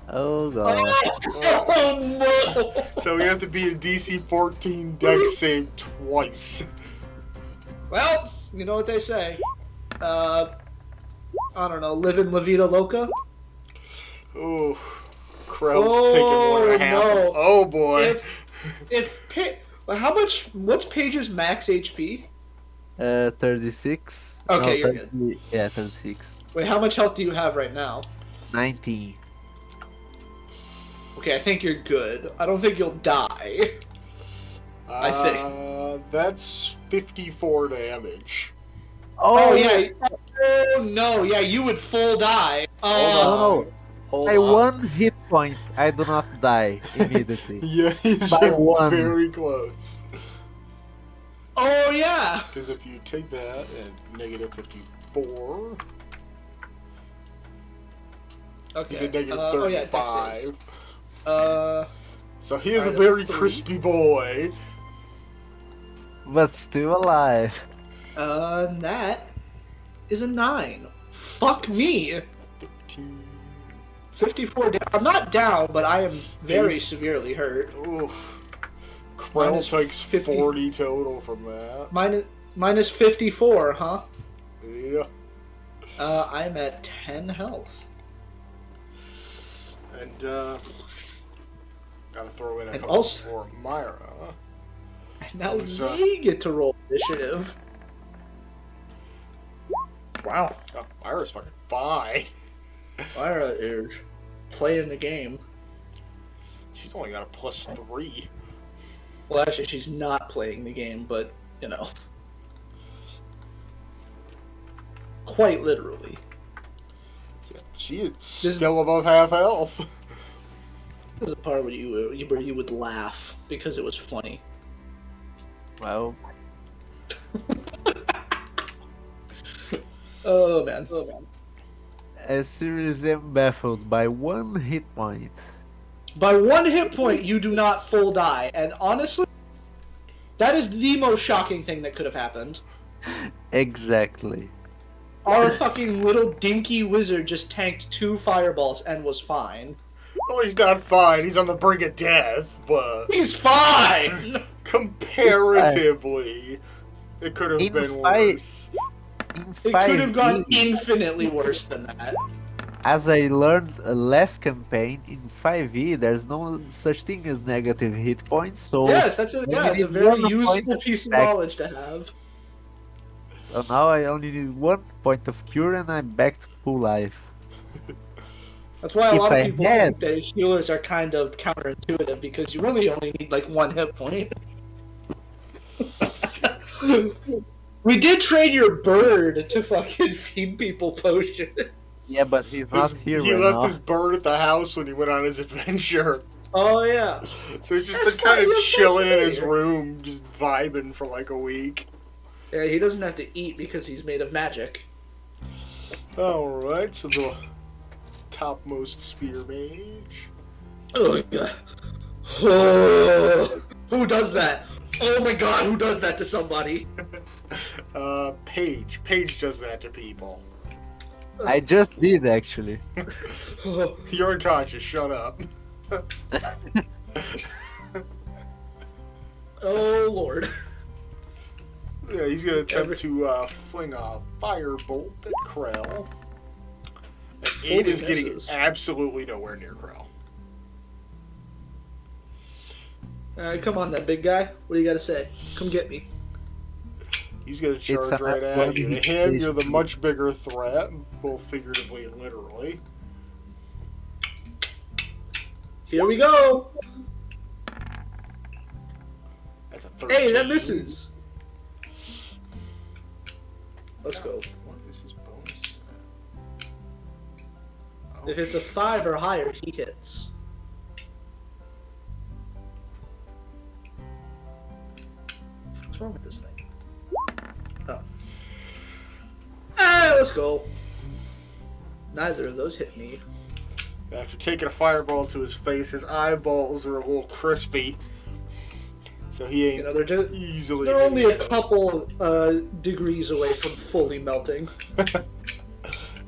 Oh god. Oh no! So we have to beat a DC 14 dex save twice. Well, you know what they say. I don't know, live in La Vida Loca? Ooh, Krell's taking one and a half. no. Oh boy. What's Paige's max HP? 36. Okay, No, you're 30 Yeah, 36. Wait, how much health do you have right now? 19. Okay, I think you're good. I don't think you'll die. I think. That's 54 damage. Oh yeah. Oh no, yeah, you would full die. Hold on. no. Hold By on. 1 hit point, I do not die immediately. Yeah, he's By 1. very close. Oh yeah. Because if you take that and negative 54, Okay. he's at negative oh yeah, dex 35. saves. So he is a Alright, very that's 3. crispy boy. But still alive. That is a 9. Fuck me. 13. 54 down. I'm not down, but I am very severely hurt. Oof. Minus Krell takes 50. 40 total from that. Minus 54, huh? Yeah. I'm at 10 health. And, gotta throw in a And couple also- for Myra. And now Was, they get to roll initiative. Wow. Oh, Myra's fucking fine. Myra is playing the game. She's only got a +3. Well, actually, she's not playing the game, but, you know. Quite literally. She is still above half health. This is the part where you would laugh because it was funny. Well, Oh man. I seriously am baffled by 1 hit point. By 1 hit point, you do not full die, and honestly, that is the most shocking thing that could have happened. Exactly. Our fucking little dinky wizard just tanked 2 fireballs and was fine. Well, he's not fine. He's on the brink of death, but He's fine! comparatively, it could have been worse. It could have gone infinitely worse than that. As I learned last campaign, in 5e, there's no such thing as negative hit points, so... Yes, it's a very useful piece of knowledge to have. So now I only need 1 point of cure and I'm back to full life. That's why a If lot of I people had- think that healers are kind of counterintuitive, because you really only need like 1 hit point. We did trade your bird to fucking feed people potions. Yeah, but he's not here He right left now. his bird at the house when he went on his adventure. Oh yeah. So he's just That's been kind of fine, you're chilling in his familiar. room, just vibing for like a week. Yeah, he doesn't have to eat because he's made of magic. Alright, so the topmost spear mage. Oh yeah. Oh, who does that? Oh my god, who does that to somebody? Paige. Paige does that to people. I just did, actually. You're unconscious, shut up. Oh lord. Yeah, he's gonna attempt to fling a firebolt at Krell. And Aid is getting misses. absolutely nowhere near Krell. Alright, come on then, big guy. What do you gotta say? Come get me. He's gonna charge a right at you. To him, you're the station. much bigger threat, both figuratively and literally. Here we go! That's a 13. Hey, that misses! Let's go. What is his bonus? Oh, If it's a 5 or higher, he hits. What's wrong with this thing? Oh. Ah, let's go. Neither of those hit me. After taking a fireball to his face, his eyeballs are a little crispy. So he ain't You know, they're just, easily. they're only a gonna couple degrees away from fully melting.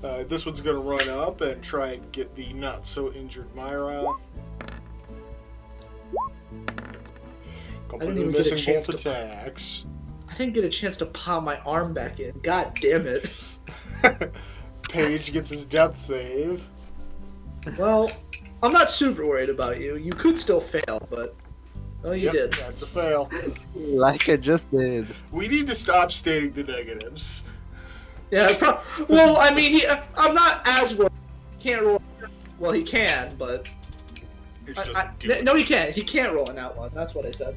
This one's gonna run up and try and get the not so injured Myra. Completely even get a missing chance both to- attacks. I didn't get a chance to pop my arm back in. God damn it. Paige gets his death save. Well, I'm not super worried about you. You could still fail, but... Oh, you Yep, did. That's a fail. Like I just did. We need to stop stating the negatives. Yeah, well, I mean, I'm not as well. He can't roll. Well, he can, but It's just do it. no, he can't. He can't roll in that one. That's what I said.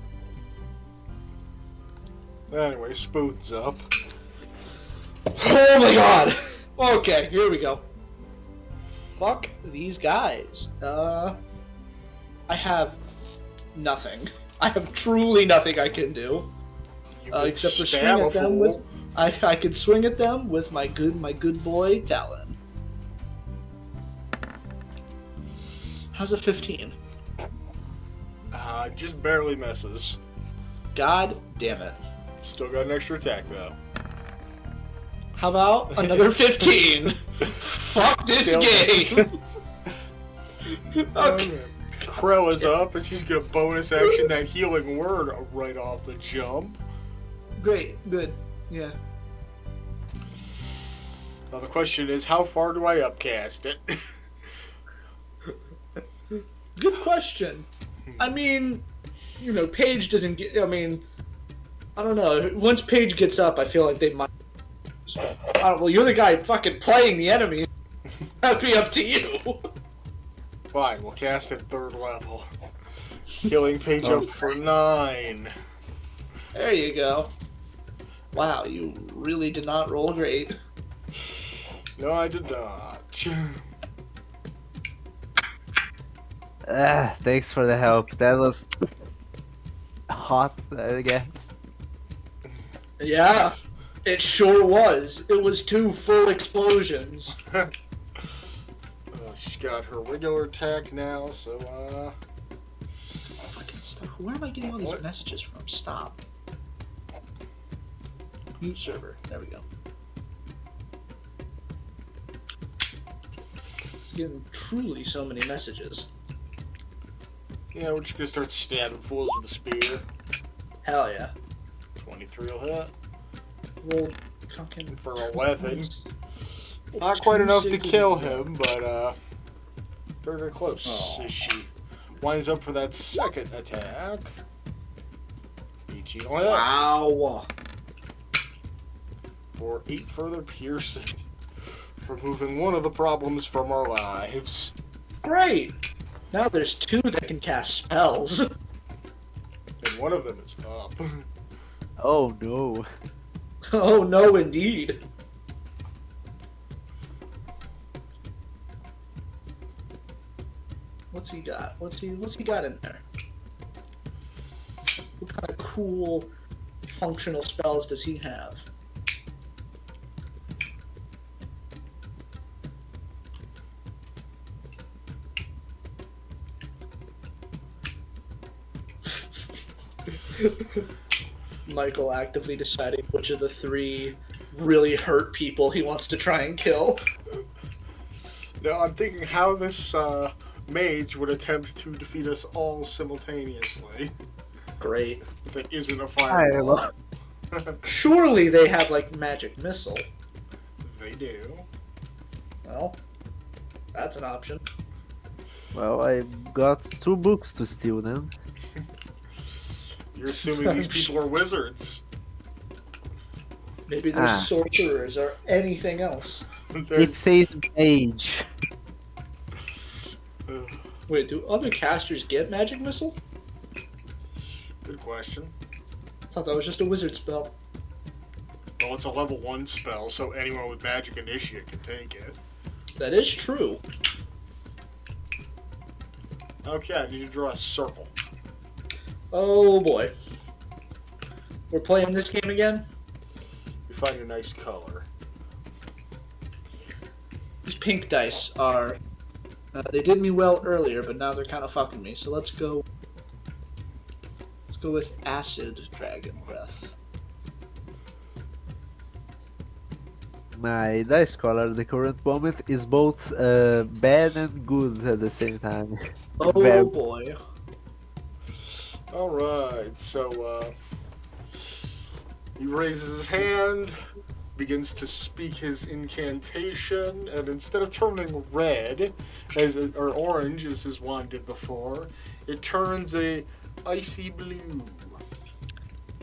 Anyway, Spoon's up. Oh my god. Okay, here we go. Fuck these guys. I have nothing. I have truly nothing I can do. You can Except for swing stab a at them fool. with. I could swing at them with my good boy Talon. How's a 15? Just barely misses. God damn it. Still got an extra attack though. How about another 15? Fuck this Still game. misses. Okay. Krell is up, and she's gonna bonus action that healing word right off the jump. Great. Good. Yeah. Now the question is, how far do I upcast it? Good question. I mean, you know, Paige doesn't get. I mean, I don't know. Once Paige gets up, I feel like they might. Well, you're the guy fucking playing the enemy. That'd be up to you. Fine, we'll cast it 3rd level. Healing page up for 9. There you go. Wow, you really did not roll great. No, I did not. Thanks for the help. That was hot, I guess. Yeah, it sure was. It was 2 full explosions. She's got her regular attack now, so, Fucking stuff. Where am I getting all these messages from? Stop. Mute server. There we go. Getting truly so many messages. Yeah, we're just gonna start stabbing fools with a spear. Hell yeah. 23 will hit. Roll fucking For 11. Not quite enough to kill him, but, very, very close. Oh. As she winds up for that 2nd attack. 18 will hit. Wow. For 8 further piercing. Removing one of the problems from our lives. Great. Now there's 2 that can cast spells. And one of them is up. Oh no. Oh no, indeed. What's he got? What's he got in there? What kind of cool functional spells does he have? Michael actively deciding which of the 3 really hurt people he wants to try and kill. No, I'm thinking how this mage would attempt to defeat us all simultaneously. Great. If it isn't a fireball. Surely they have, like, magic missile. They do. Well, that's an option. Well, I got 2 books to steal then. You're assuming these people are wizards. Maybe they're sorcerers or anything else. It says mage. Wait, do other casters get magic missile? Good question. I thought that was just a wizard spell. Well, it's a level 1 spell, so anyone with magic initiate can take it. That is true. Okay, I need to draw a circle. Oh boy. We're playing this game again? We find a nice color. These pink dice are... they did me well earlier, but now they're kind of fucking me. So let's go... Let's go with Acid Dragon Breath. My dice color at the current moment is both bad and good at the same time. Oh Very- boy. Alright, so, he raises his hand, begins to speak his incantation, and instead of turning red, or orange, as his wand did before, it turns a icy blue.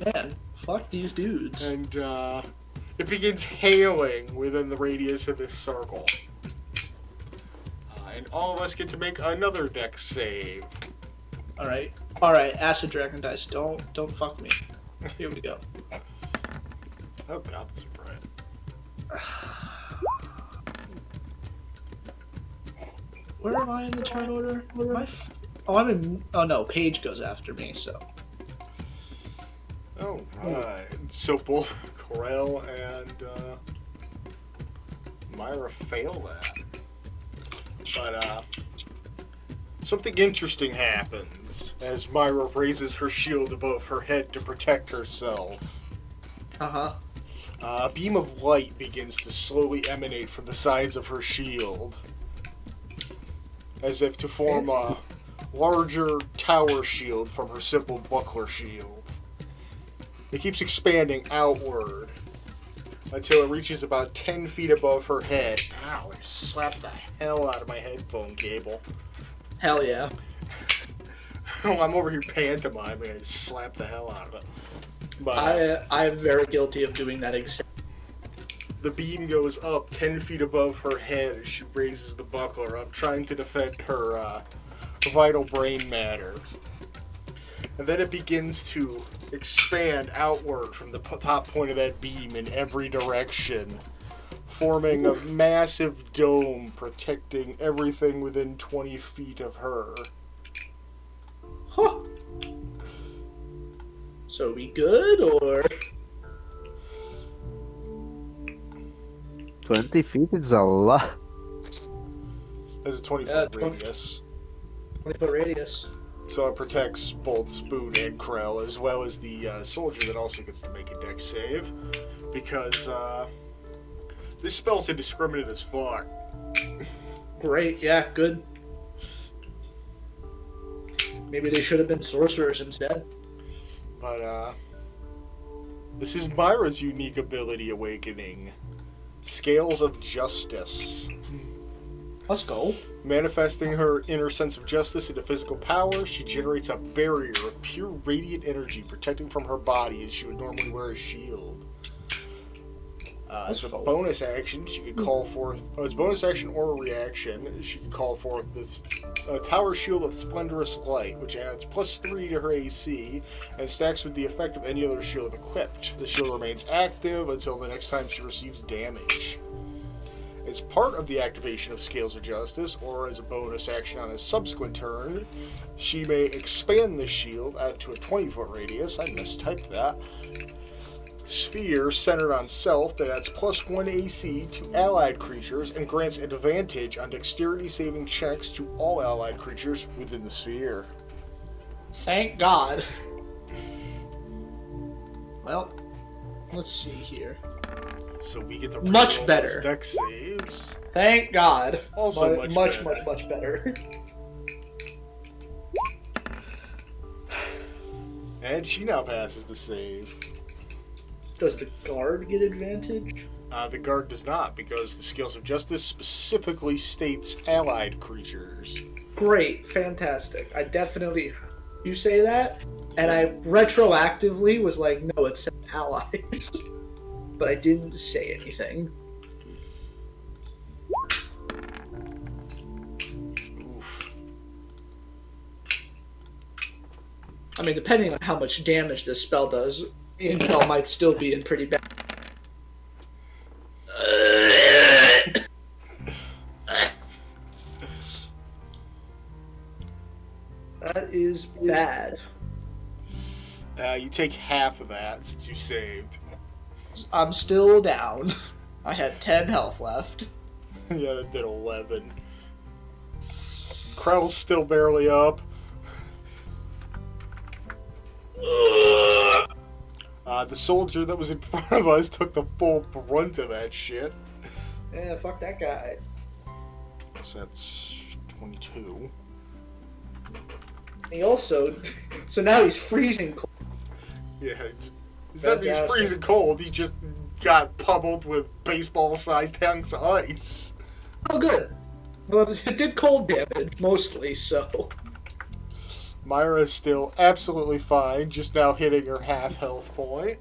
Man, fuck these dudes. And, it begins hailing within the radius of this circle. And all of us get to make another dex save. Alright. Alright, Acid Dragon Dice, don't fuck me. Here we go. Oh god, that's bright. Where am I in the turn order? Where am I? Oh, I'm in... Oh no, Paige goes after me, so... Alright, so both Corel and Myra fail that. But something interesting happens as Myra raises her shield above her head to protect herself. Uh-huh. A beam of light begins to slowly emanate from the sides of her shield, as if to form a larger tower shield from her simple buckler shield. It keeps expanding outward until it reaches about 10 feet above her head. Ow, I slapped the hell out of my headphone cable. Hell yeah. I'm over here pantomiming. I just slapped the hell out of it. But I am very guilty of doing that exact. The beam goes up 10 feet above her head as she raises the buckler up, trying to defend her vital brain matter. And then it begins to expand outward from the top point of that beam in every direction, forming a massive dome protecting everything within 20 feet of her. Huh. So we good, or? 20 feet is a lot. There's a 20-foot radius. 20-foot radius. So it protects both Spoon and Krell, as well as the soldier that also gets to make a dex save. Because this spell's indiscriminate as fuck. Great, yeah, good. Maybe they should have been sorcerers instead. But this is Myra's unique ability awakening. Scales of Justice. Let's go. Manifesting her inner sense of justice into physical power, she generates a barrier of pure radiant energy protecting from her body as she would normally wear a shield. As a bonus action, she could call forth, as a bonus action or a reaction, she could call forth this Tower Shield of Splendorous Light, which adds +3 to her AC and stacks with the effect of any other shield equipped. The shield remains active until the next time she receives damage. As part of the activation of Scales of Justice, or as a bonus action on a subsequent turn, she may expand the shield out to a 20-foot radius. I mistyped that. Sphere centered on self that adds +1 AC to allied creatures and grants advantage on dexterity saving checks to all allied creatures within the sphere. Thank God. Well, let's see here. So we get the much better dex saves. Thank God. Also much better. And she now passes the save. Does the guard get advantage? The guard does not, because the Scales of Justice specifically states allied creatures. Great, fantastic. I definitely... You say that, and I retroactively was like, no, it said allies. But I didn't say anything. Oof. I mean, depending on how much damage this spell does, Intel might still be in pretty bad. That is bad. You take half of that since you saved. I'm still down. I had 10 health left. Yeah, that did 11. Krell's still barely up. The soldier that was in front of us took the full brunt of that shit. Yeah, fuck that guy. So that's 22. He also... So now he's freezing cold. Yeah, instead of he's freezing cold, he just got pummeled with baseball-sized hunks of ice. Oh, good. Well, it did cold damage, mostly, so... Myra is still absolutely fine, just now hitting her half health point.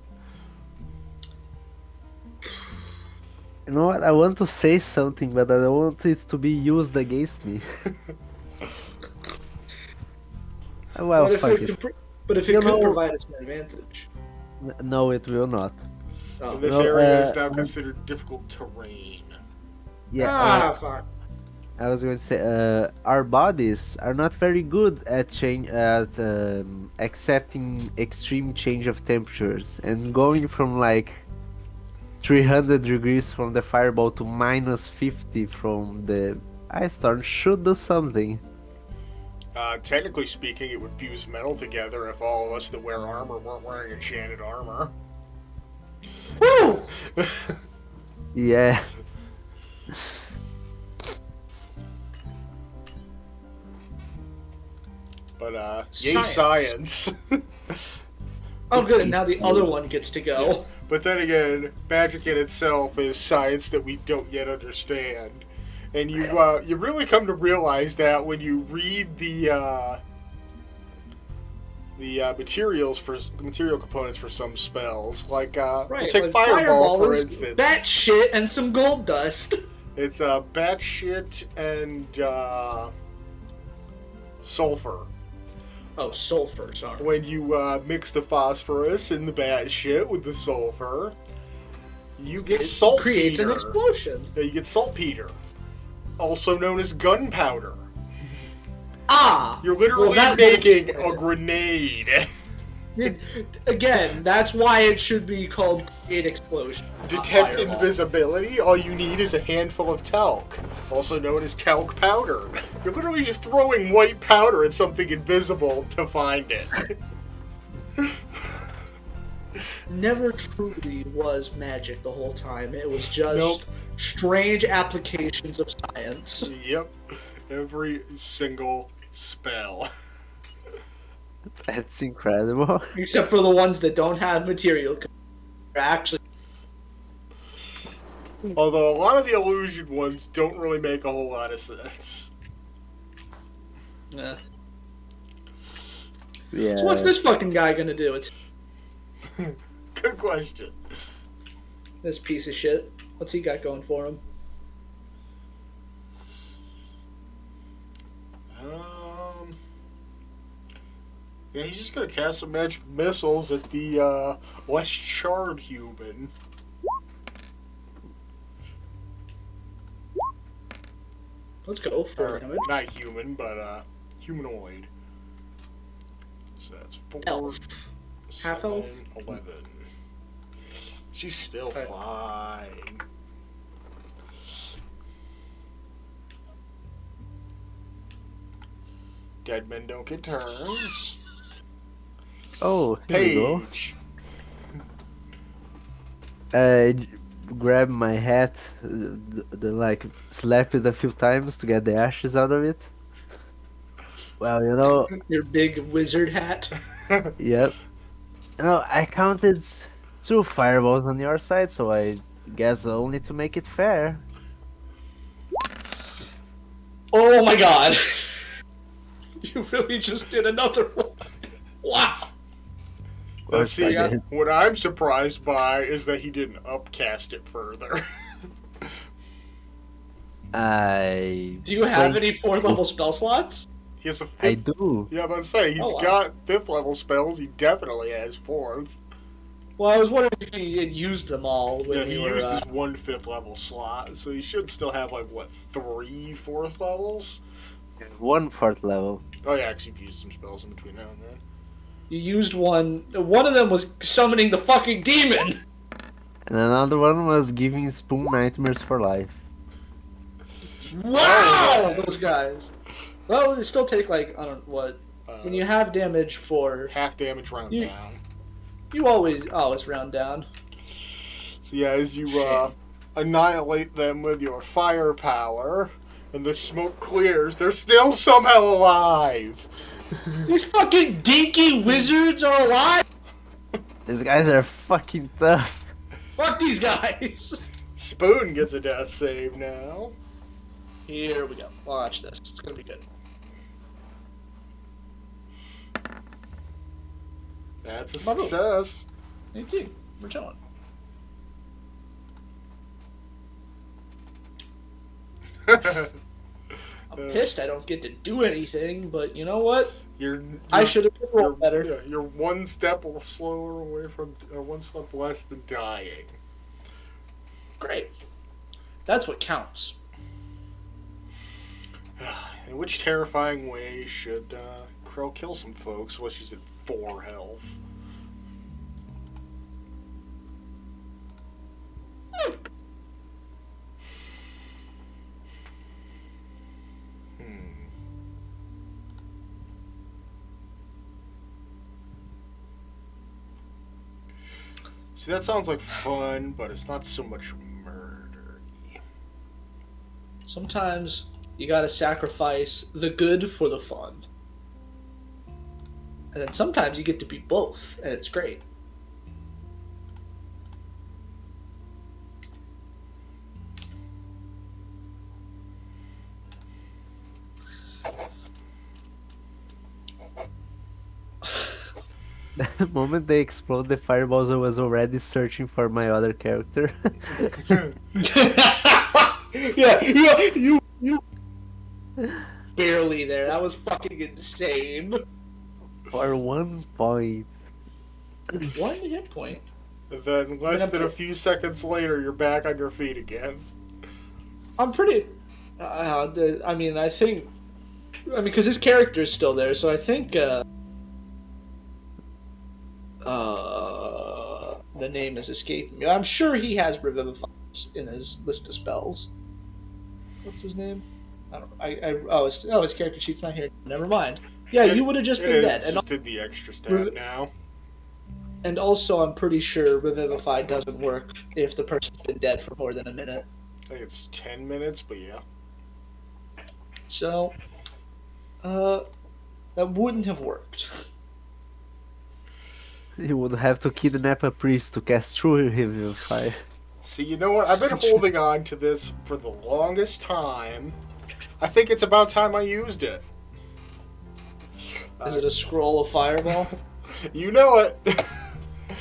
You know what? I want to say something, but I don't want it to be used against me. Well, fuck it. But if it could provide us an advantage. No, it will not. Oh. And this area is now considered difficult terrain. Yeah. Fuck. I was going to say, our bodies are not very good at accepting extreme change of temperatures, and going from like 300 degrees from the fireball to -50 from the ice storm should do something. Technically speaking, it would fuse metal together if all of us that wear armor weren't wearing enchanted armor. Woo! Yeah. But, yay science. Oh good, and now the other one gets to go. Yeah. But then again, magic in itself is science that we don't yet understand. And you really come to realize that when you read the the material components for some spells. Like we'll Right, take like Fireball for is instance. bat shit and some gold dust. It's bat shit and sulfur. Oh, sulfur, sorry. When you mix the phosphorus and the bat shit with the sulfur, you get saltpeter. Creates an explosion. Yeah, you get saltpeter, also known as gunpowder. Ah! You're literally making a grenade. Again, that's why it should be called Grenade Explosion. Detect invisibility, all you need is a handful of talc, also known as talc powder. You're literally just throwing white powder at something invisible to find it. Never truly was magic the whole time. It was just strange applications of science. Yep. Every single spell. That's incredible. Except for the ones that don't have material. Actually, Although a lot of the illusion ones don't really make a whole lot of sense. yeah. Yeah. So what's this fucking guy gonna do? It's Good question. this piece of shit. What's he got going for him? Yeah, he's just gonna cast some magic missiles at the less charred human. Let's go for damage. Not human, but humanoid. So that's 4, Elf. Half 7, elf? 11. She's still fine. Dead men don't get turns. Oh, here we go. Page. Grab my hat, like slap it a few times to get the ashes out of it. Well, Your big wizard hat. yep. I counted 2 fireballs on your side, so I guess only to make it fair. Oh my god! You really just did another one. Wow. Let's see. I did. What I'm surprised by is that he didn't upcast it further. I Do you have any 4th level spell slots? He has a 5th. I do. Yeah, I'm about to say, he's Oh, wow. got 5th level spells. He definitely has 4th. Well, I was wondering if he had used them all when Yeah, he you were, used his 1 5th level slot, so he should still have, like, what, 3 4th levels? 1 4th level. Oh, yeah, because you've used some spells in between now and then. You used one. One of them was summoning the fucking demon! And another one was giving Spoon nightmares for life. Wow! Those guys. Well, they still take, like, I don't know what. When you have damage for. Half damage round You- down. You always round down. So, yeah, as you Shit. annihilate them with your firepower, and the smoke clears, they're still somehow alive! These fucking dinky wizards are alive! These guys are fucking tough. Fuck these guys! Spoon gets a death save now. Here we go. Watch this. It's gonna be good. That's a Bravo. success. 18. We're chilling. I'm pissed I don't get to do anything, but you know what? I should have rolled better. Yeah, you're one step slower away from, or one step less than dying. Great. That's what counts. In which terrifying way should Crow kill some folks while she's at 4 health? See, that sounds like fun, but it's not so much murder. Sometimes you gotta sacrifice the good for the fun. And then sometimes you get to be both, and it's great. The moment they explode the fireballs, I was already searching for my other character. Yeah, you barely there. That was fucking insane. For 1 point. 1 hit point. And then less than a few seconds later, you're back on your feet again. I'm pretty. I mean, because his character is still there, so I think. The name is escaping me. I'm sure he has Revivify in his list of spells. What's his name? I don't. His character sheet's not here. Never mind. Yeah, you would have just been dead. It's just in the extra stat now. And also, I'm pretty sure Revivify doesn't work if the person's been dead for more than a minute. I think it's 10 minutes, but yeah. So, that wouldn't have worked. You would have to kidnap a priest to cast True Revivify. See, you know what? I've been holding on to this for the longest time. I think it's about time I used it. Is it a scroll of fireball? You know it.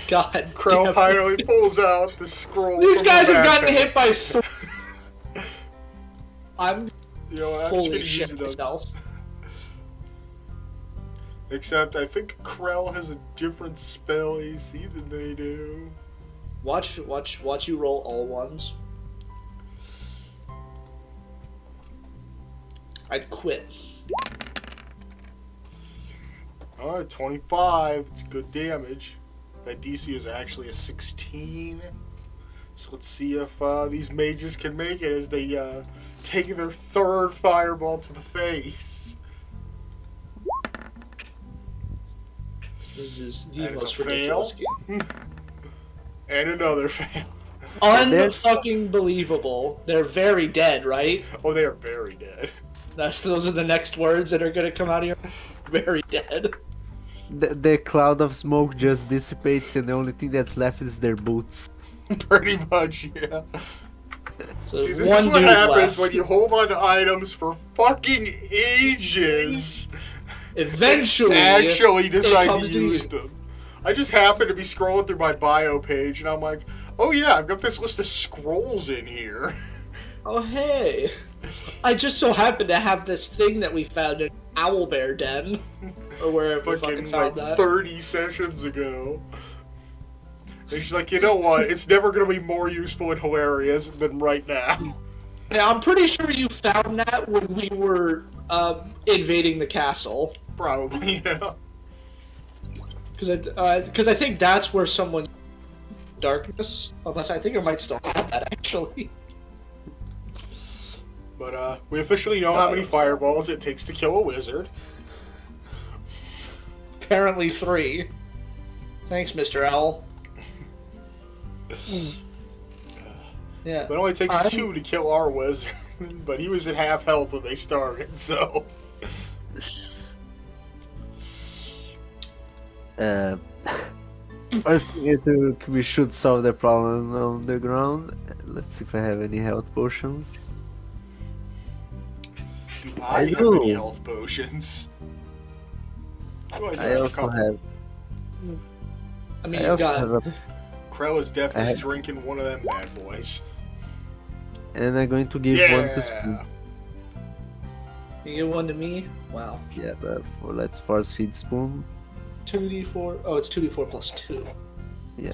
God Crow damn it. finally pulls out the scroll. These from guys the have gotten backpack. hit by so... I'm You know, I'm just fully gonna use shit it. myself. Except I think Krell has a different spell AC than they do. Watch you roll all ones. I'd quit. Alright, 25. It's good damage. That DC is actually a 16. So let's see if these mages can make it as they take their third fireball to the face. This is the That is most a fail. ridiculous game. And another fail. Unfucking believable. They're very dead, right? Oh, they are very dead. Those are the next words that are gonna come out of your very dead. The cloud of smoke just dissipates and the only thing that's left is their boots. Pretty much, yeah. So See, this one is what dude happens left. when you hold on to items for fucking ages. Eventually, Actually decide comes to to use you. them. I just happened to be scrolling through my bio page and I'm like, oh yeah, I've got this list of scrolls in here. Oh hey, I just so happen to have this thing that we found in Owlbear Den, or wherever we fucking Fucking found like that. 30 sessions ago. And she's like, you know what? It's never gonna be more useful and hilarious than right now. Yeah, I'm pretty sure you found that when we were invading the castle. Probably, yeah. Because I think that's where someone darkness. Unless I think I might still have that actually. But we officially know how many fireballs it takes to kill a wizard. Apparently 3. Thanks, Mr. Owl. Yeah. But it only takes 2 to kill our wizard. But he was at half health when they started, so. First thing we should solve the problem on the ground. Let's see if I have any health potions. Do I I have do. any health potions? Oh, I also have. I mean, I you also got have a, Krell is definitely have- drinking one of them bad boys. and I'm going to give one to Spoon. Yeah. you get one to me. Wow. Yeah, but let's force feed Spoon. 2d4. Oh, it's 2d4 plus 2. Yeah.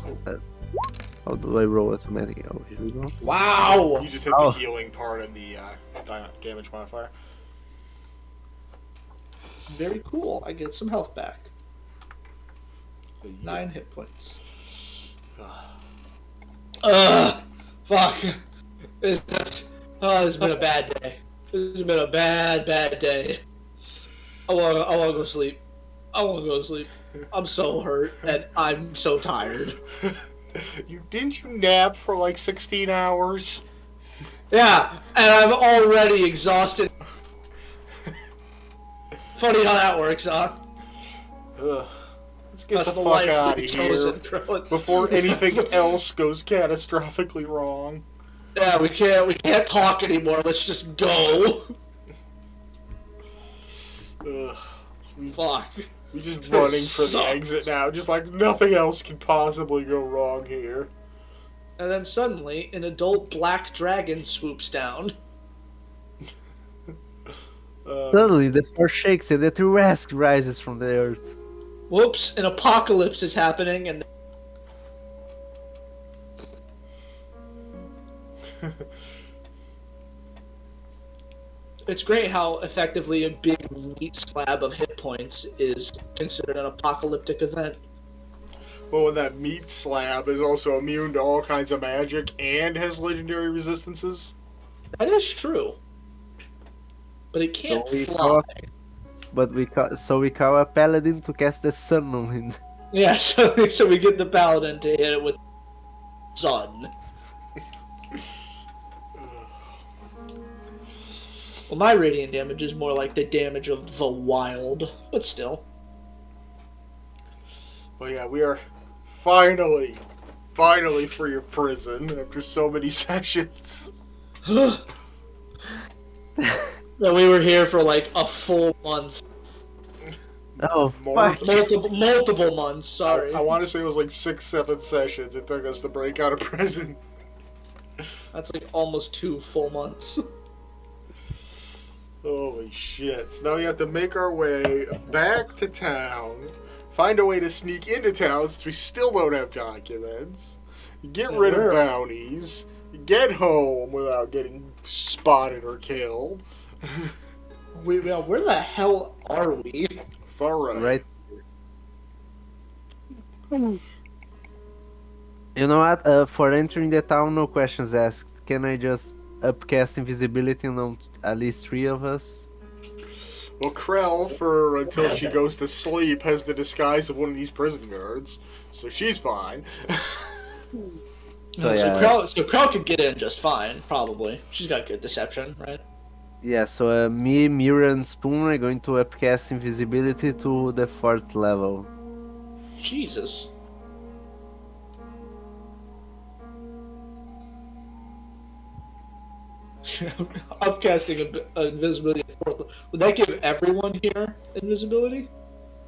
How do I roll automatically? Oh, here we go. Wow. You just hit Oh. the healing part and the damage modifier. Very cool. I get some health back. 9 hit points. Fuck. This has been a bad day. This has been a bad day. I wanna go sleep. I wanna go to sleep. I'm so hurt and I'm so tired. Didn't you nap for like 16 hours? Yeah, and I'm already exhausted. Funny how that works, huh? Ugh. Let's get That's the the fuck life out of we've here chosen, Crow. before anything else goes catastrophically wrong. Yeah, we can't talk anymore. Let's just go. Ugh. Fuck. We're just running for the exit now, just like nothing else can possibly go wrong here. And then suddenly, an adult black dragon swoops down. Suddenly, the force shakes and the Turesk rises from the earth. Whoops, an apocalypse is happening, and it's great how effectively a big meat slab of hit points is considered an apocalyptic event. Well, and that meat slab is also immune to all kinds of magic and has legendary resistances. That is true. But it can't we fly. So we call a paladin to cast the sun on him. Yeah, so we get the paladin to hit it with sun. Well, my radiant damage is more like the damage of the wild, but still. Well, yeah, we are finally free of prison after so many sessions. That we were here for like a full month. Oh, Multiple months, sorry. I want to say it was like 6-7 sessions it took us to break out of prison. That's like almost 2 full months. Holy shit. So now we have to make our way back to town, find a way to sneak into town since we still don't have documents, get rid of bounties, get home without getting spotted or killed. Where the hell are we? Far right. Right. You know what? For entering the town, no questions asked. Can I just upcast invisibility on at least 3 of us? Well, Krell, until she goes to sleep, has the disguise of one of these prison guards, so she's fine. So Krell could get in just fine, probably. She's got good deception, right? Yeah, so me, Mira, and Spoon are going to upcast invisibility to the 4th level. Jesus. Upcasting invisibility. Would that give everyone here invisibility?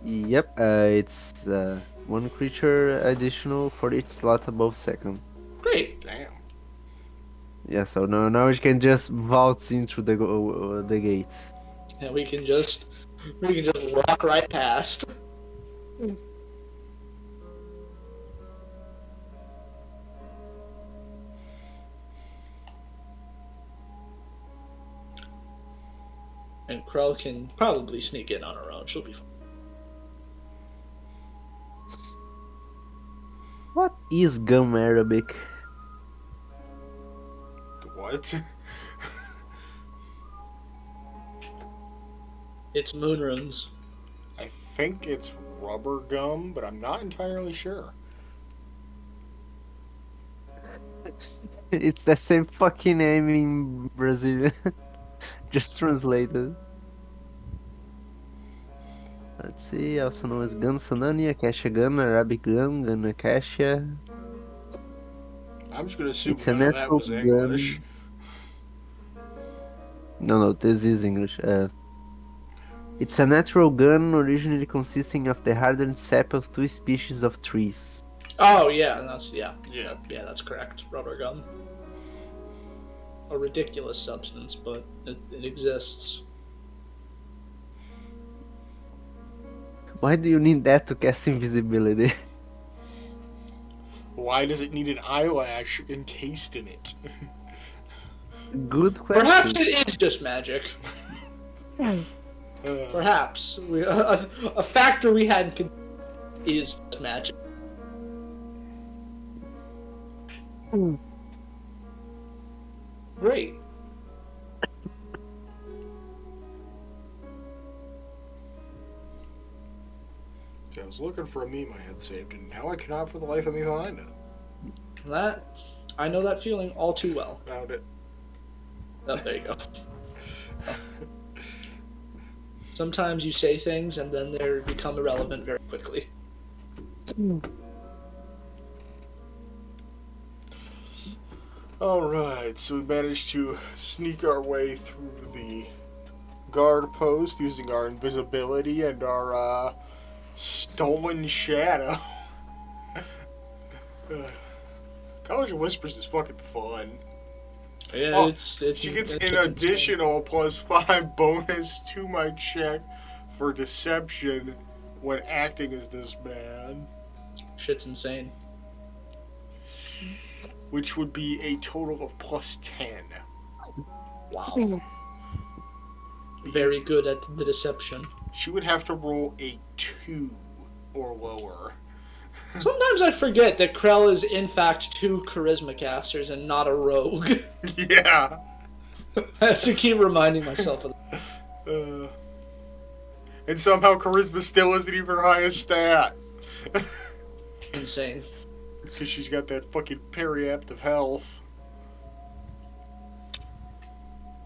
Yep, it's 1 creature additional for each slot above 2nd. Great. Damn. Yeah, so now we can just waltz in through the gate. And we can just walk right past. And Krell can probably sneak in on her own. She'll be fine. What is gum Arabic? What? It's moon runes. I think it's rubber gum, but I'm not entirely sure. It's the same fucking name in Brazilian. Just translated. Let's see, also known as Gun Sanani, Akasha Gun, Arabic Gun, Gun Akasha. I'm just gonna assume It's a none of that natural was English. No, this is English. It's a natural gun originally consisting of the hardened sap of 2 species of trees. Oh yeah, that's Yeah. that's correct. Rubber gum. A ridiculous substance, but it exists. Why do you need that to cast invisibility? Why does it need an eyelash encased in it? Good question. Perhaps it is just magic. Perhaps a factor we hadn't is just magic. Great. I was looking for a meme I had saved, and now I cannot for the life of me find it. I know that feeling all too well. Found it. Oh, there you go. Sometimes you say things and then they become irrelevant very quickly. Alright, so we managed to sneak our way through the guard post using our invisibility and our Stolen Shadow. College of Whispers is fucking fun. Yeah, Oh, it's she gets it's an insane. additional +5 bonus to my check for deception when acting as this man, Shit's insane. which would be a total of +10. Wow. Very good at the deception. She would have to roll a 2 or lower. Sometimes I forget that Krell is in fact 2 charisma casters and not a rogue. Yeah. I have to keep reminding myself of that. And somehow charisma still isn't even her highest stat. Insane. Because she's got that fucking periaptive health.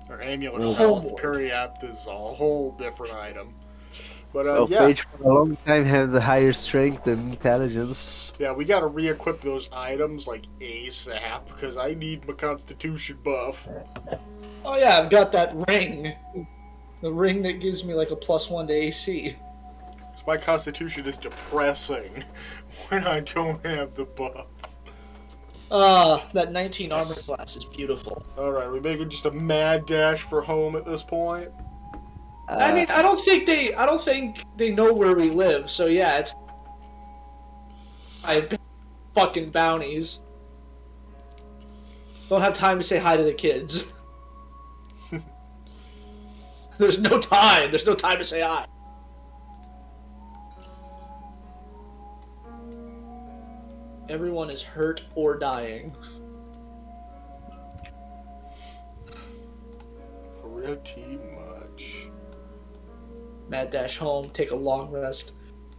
Or amulet Oh, health. boy. Periapt is a whole different item. But yeah. Paige for a long time had the higher strength and intelligence. Yeah, we gotta re-equip those items like ASAP because I need my constitution buff. Oh yeah, I've got that ring. The ring that gives me like a +1 to AC. So my constitution is depressing when I don't have the buff. That 19 armor class is beautiful. Alright, we making just a mad dash for home at this point? I mean, I don't think they know where we live, so yeah, it's I fucking bounties. Don't have time to say hi to the kids. There's no time. There's no time to say hi. Everyone is hurt or dying. Pretty much. Mad dash home, take a long rest.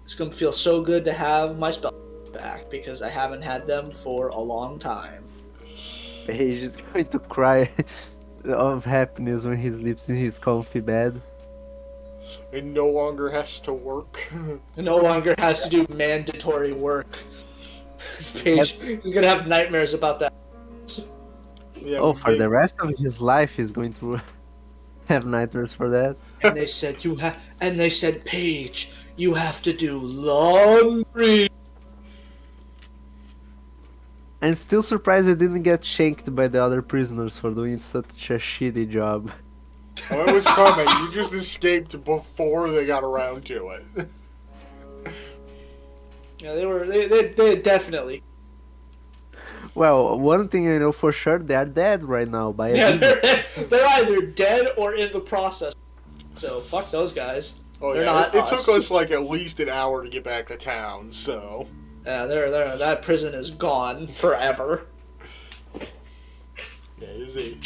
It's gonna feel so good to have my spells back because I haven't had them for a long time. Paige is going to cry of happiness when he sleeps in his comfy bed. It no longer has to work. It no longer has to do mandatory work. Paige is gonna have nightmares about that. Yeah, Oh, we for made- the rest of his life, he's going to have nightmares for that. And they said Paige, you have to do laundry. I'm still surprised I didn't get shanked by the other prisoners for doing such a shitty job. Oh, it was coming. You just escaped before they got around to it. Yeah, they definitely. Well, one thing I know for sure, they are dead right now by a Yeah, demon. they're either dead or in the process. So fuck those guys. Oh They're yeah, not it took us. us like at least an hour to get back to town, so... Yeah, that prison is gone forever. Yeah, it is a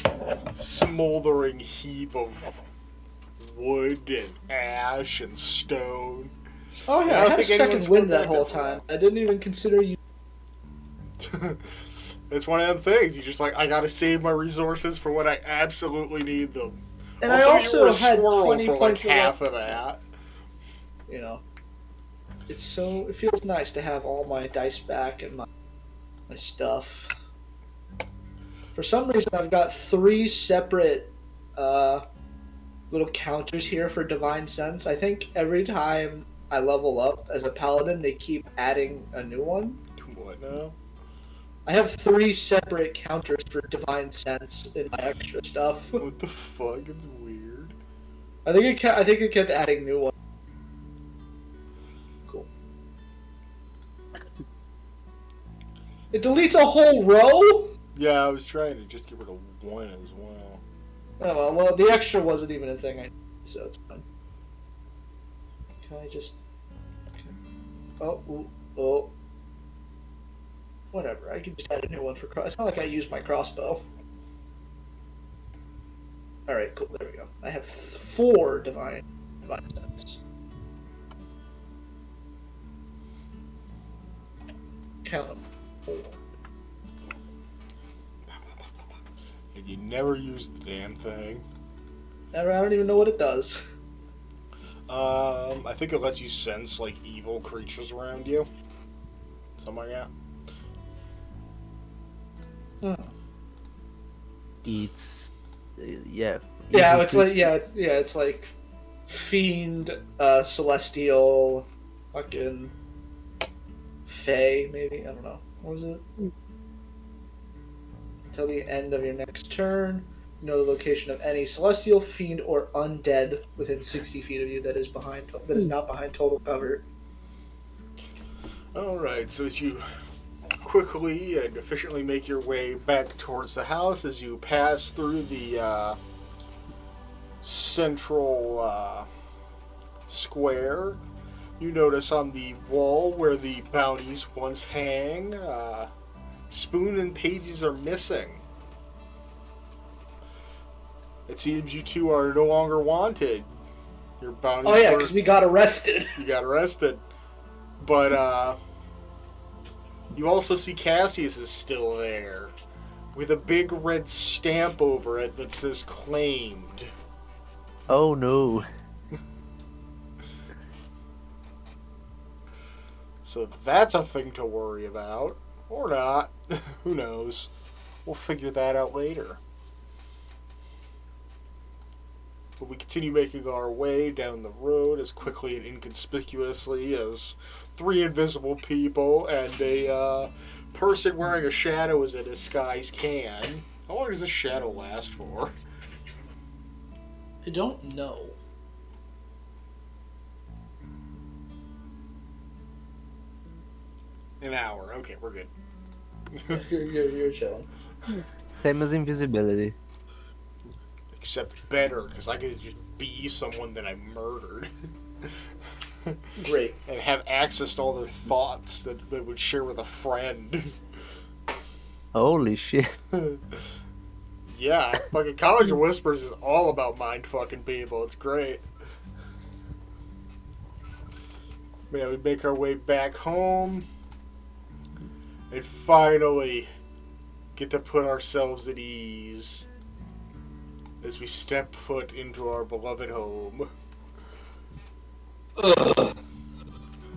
smoldering heap of wood and ash and stone. Oh I yeah, don't I had a think anyone's second wind going that back whole that far. time. I didn't even consider you. It's one of them things. You just like, I gotta save my resources for when I absolutely need them. And also, I you were a also had squirrel 20 for like points of half luck. of that. You know, it feels nice to have all my dice back and my stuff. For some reason, I've got 3 separate little counters here for Divine Sense. I think every time I level up as a paladin, they keep adding a new one. What now? I have 3 separate counters for Divine Sense in my extra stuff. What the fuck? It's weird. I think it kept adding new ones. Cool. It deletes a whole row? Yeah, I was trying to just get rid of one as well. Oh well, the extra wasn't even a thing, so it's fine. Can I just... Oh. Whatever, I can just add a new one for cross. It's not like I used my crossbow. Alright, cool, there we go. I have 4 divine sense. Count them. 4. And you never use the damn thing. I don't even know what it does. I think it lets you sense like evil creatures around you. Something like that. It's Yeah, evil it's like it's like fiend, celestial, fucking Fae, maybe? I don't know. What was it? Till the end of your next turn, know the location of any celestial, fiend, or undead within 60 feet of you that is not behind total cover. Alright, so as you quickly and efficiently make your way back towards the house, as you pass through the central square, you notice on the wall where the bounties once hang, Spoon and Pages are missing. It seems you two are no longer wanted. Your bounties Oh yeah, because we got arrested. You got arrested. But, you also see Cassius is still there, with a big red stamp over it that says claimed. Oh no. So that's a thing to worry about. Or not. Who knows? We'll figure that out later. But we continue making our way down the road as quickly and inconspicuously as 3 invisible people and a person wearing a shadow as a disguise can. How long does this shadow last for? I don't know. An hour. Okay, we're good. You're chilling. Same as invisibility. Except better, because I could just be someone that I murdered. Great. And have access to all their thoughts that they would share with a friend. Holy shit. Yeah, fucking College of Whispers is all about mind fucking people. It's great. Yeah, we make our way back home. And finally get to put ourselves at ease as we step foot into our beloved home. Ugh.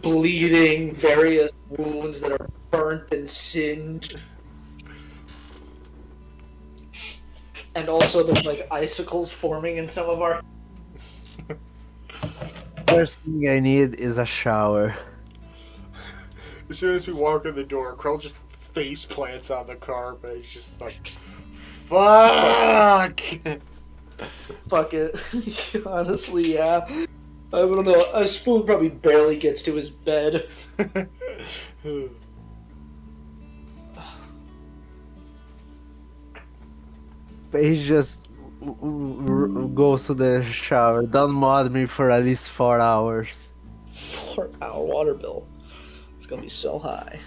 Bleeding, various wounds that are burnt and singed. And also there's like icicles forming in some of our... First thing I need is a shower. As soon as we walk in the door, Krell just face plants on the carpet. He's just like, fuck! Fuck it. Honestly, yeah. I don't know. A Spoon probably barely gets to his bed. He just goes to the shower. Don't bother me for at least 4 hours. 4-hour water bill. It's gonna be so high.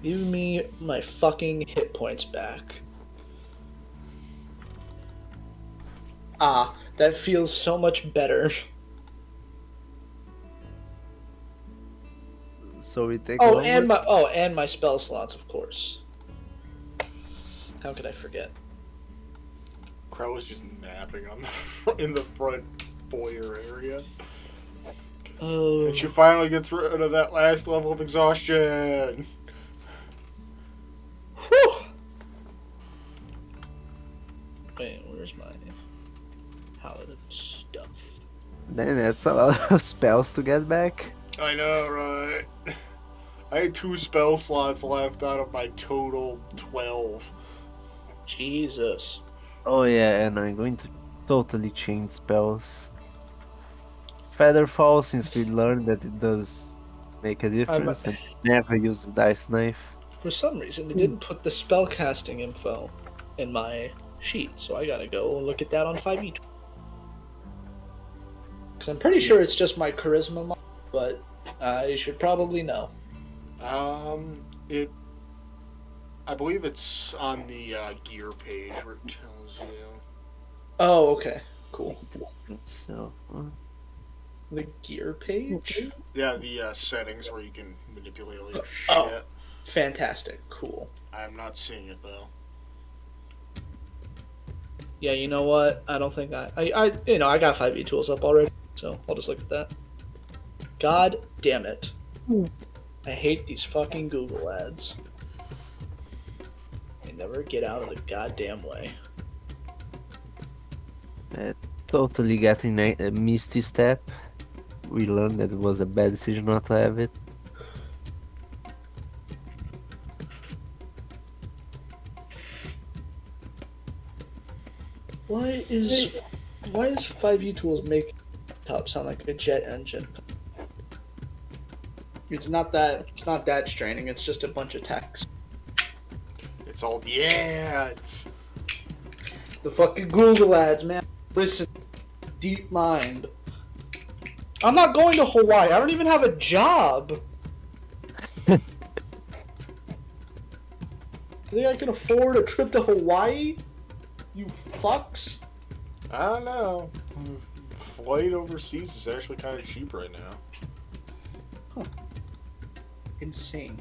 Give me my fucking hit points back. Ah, that feels so much better. So we take Oh, longer? and my spell slots, of course. How could I forget? Krell was just napping on in the front foyer area. Oh, And she finally gets rid of that last level of exhaustion. whew. Wait, where's my paladin stuff? Then that's a lot of spells to get back. I know, right? I had 2 spell slots left out of my total 12. Jesus. Oh yeah, and I'm going to totally change spells. Featherfall, since we learned that it does make a difference, and never use the dice knife. For some reason, they didn't put the spellcasting info in my sheet, so I gotta go look at that on 5e. Because I'm pretty sure it's just my charisma mod, but I should probably know. I believe it's on the gear page where it tells you. Oh, okay. Cool. So, The gear page? Yeah, the settings where you can manipulate all your shit. Oh. Fantastic. Cool. I'm not seeing it though. Yeah, you know what? I don't think I got 5e tools up already, so I'll just look at that. God damn it. I hate these fucking Google ads. They never get out of the goddamn way. totally getting a Misty Step. we learned that it was a bad decision not to have it. Why is 5e tools make top sound like a jet engine? It's not that straining. It's just a bunch of text. It's all the ads. The fucking Google ads, man. Listen, deep mind. I'm not going to Hawaii. I don't even have a job. You think I can afford a trip to Hawaii? You fucks. I don't know. Flight overseas is actually kind of cheap right now. Insane.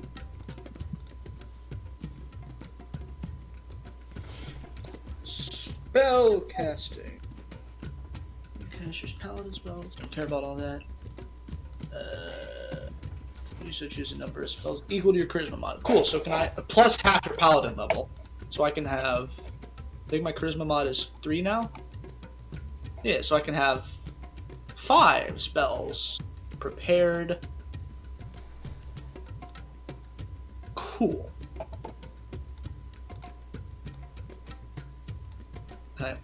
Spell casting. Caster's paladin spells. Don't care about all that. You should choose a number of spells equal to your charisma mod. Cool. So can I plus half your paladin level? So I can have. I think my charisma mod is 3 now. Yeah. So I can have 5 spells prepared. Cool. Okay.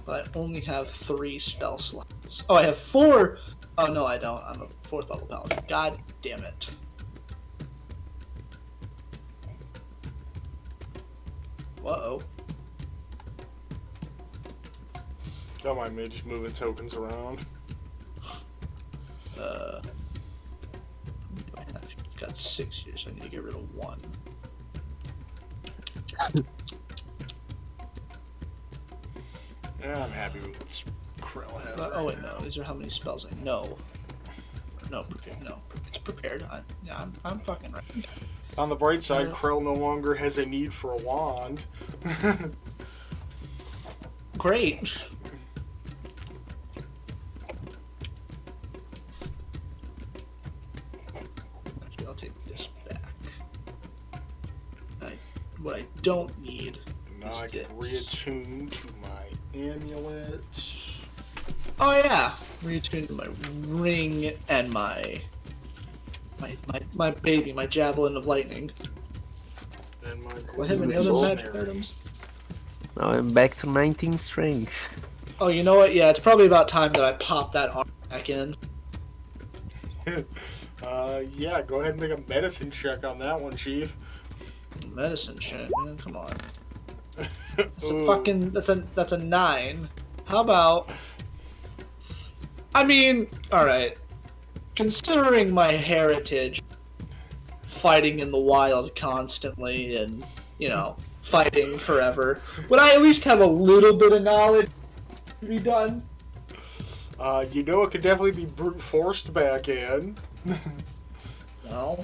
But I only have 3 spell slots. Oh, I have 4. Oh, no, I don't. I'm a 4th level paladin. God damn it. Whoa. Don't mind me just moving tokens around. What do I have? Got 6 here, so I need to get rid of 1. Yeah, I'm happy with what Krell has. Oh wait, no. These are how many spells I know. No, it's prepared. I'm fucking right. On the bright side, Krell no longer has a need for a wand. Great. Actually, I'll take this back. What I don't need. Now I can reattune to my amulet. Oh yeah, reattuned to my ring and my baby, my javelin of lightning. And my Do I have any other magic items? Now I'm back to 19 strength. Oh, you know what? Yeah, it's probably about time that I pop that arm back in. Yeah, go ahead and make a medicine check on that one, Chief. Medicine shit, man. Come on. That's a fucking. That's a 9. How about? I mean, all right. Considering my heritage, fighting in the wild constantly, and fighting forever, would I at least have a little bit of knowledge to be done? It could definitely be brute forced back in. No.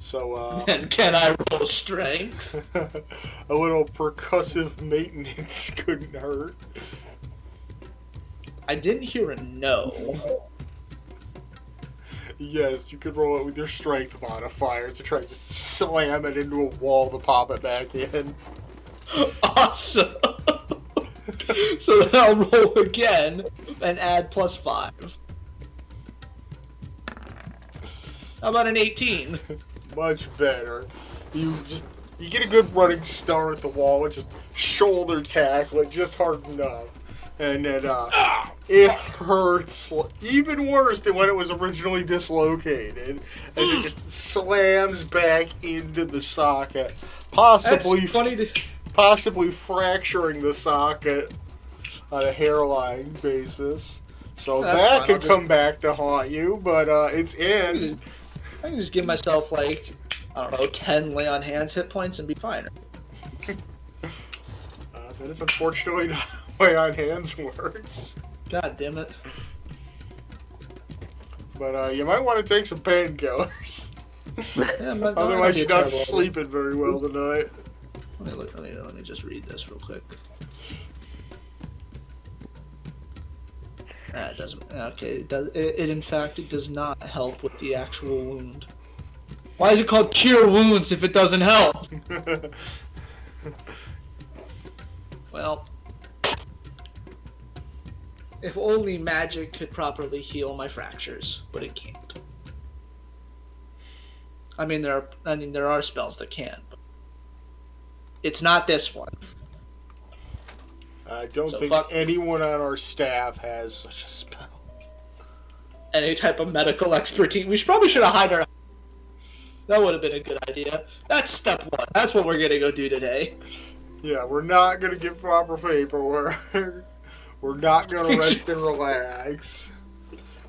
So, Then can I roll strength? a little percussive maintenance couldn't hurt. I didn't hear a no. Yes, you could roll it with your strength modifier to try to just slam it into a wall to pop it back in. Awesome. So then I'll roll again and add +5. How about an 18? Much better. You get a good running start at the wall and just shoulder tackle it just hard enough. And then it hurts even worse than when it was originally dislocated. As it just slams back into the socket. Possibly fracturing the socket on a hairline basis. So that could come back to haunt you, but it's in. I can just give myself, 10 lay on hands hit points and be fine. That is unfortunately not how lay on hands works. God damn it. But you might want to take some painkillers. Yeah, Otherwise you're not sleeping very well tonight. Let me just read this real quick. It doesn't. Okay, it in fact it does not help with the actual wound. Why is it called Cure Wounds if it doesn't help? Well, If only magic could properly heal my fractures, but it can't. I mean, there are spells that can, but it's not this one. I don't So think fuck you. anyone on our staff has such a spell. Any type of medical expertise. We probably should have hired our. That would have been a good idea. That's step one. That's what we're gonna go do today. Yeah, we're not gonna get proper paperwork. We're not gonna rest and relax.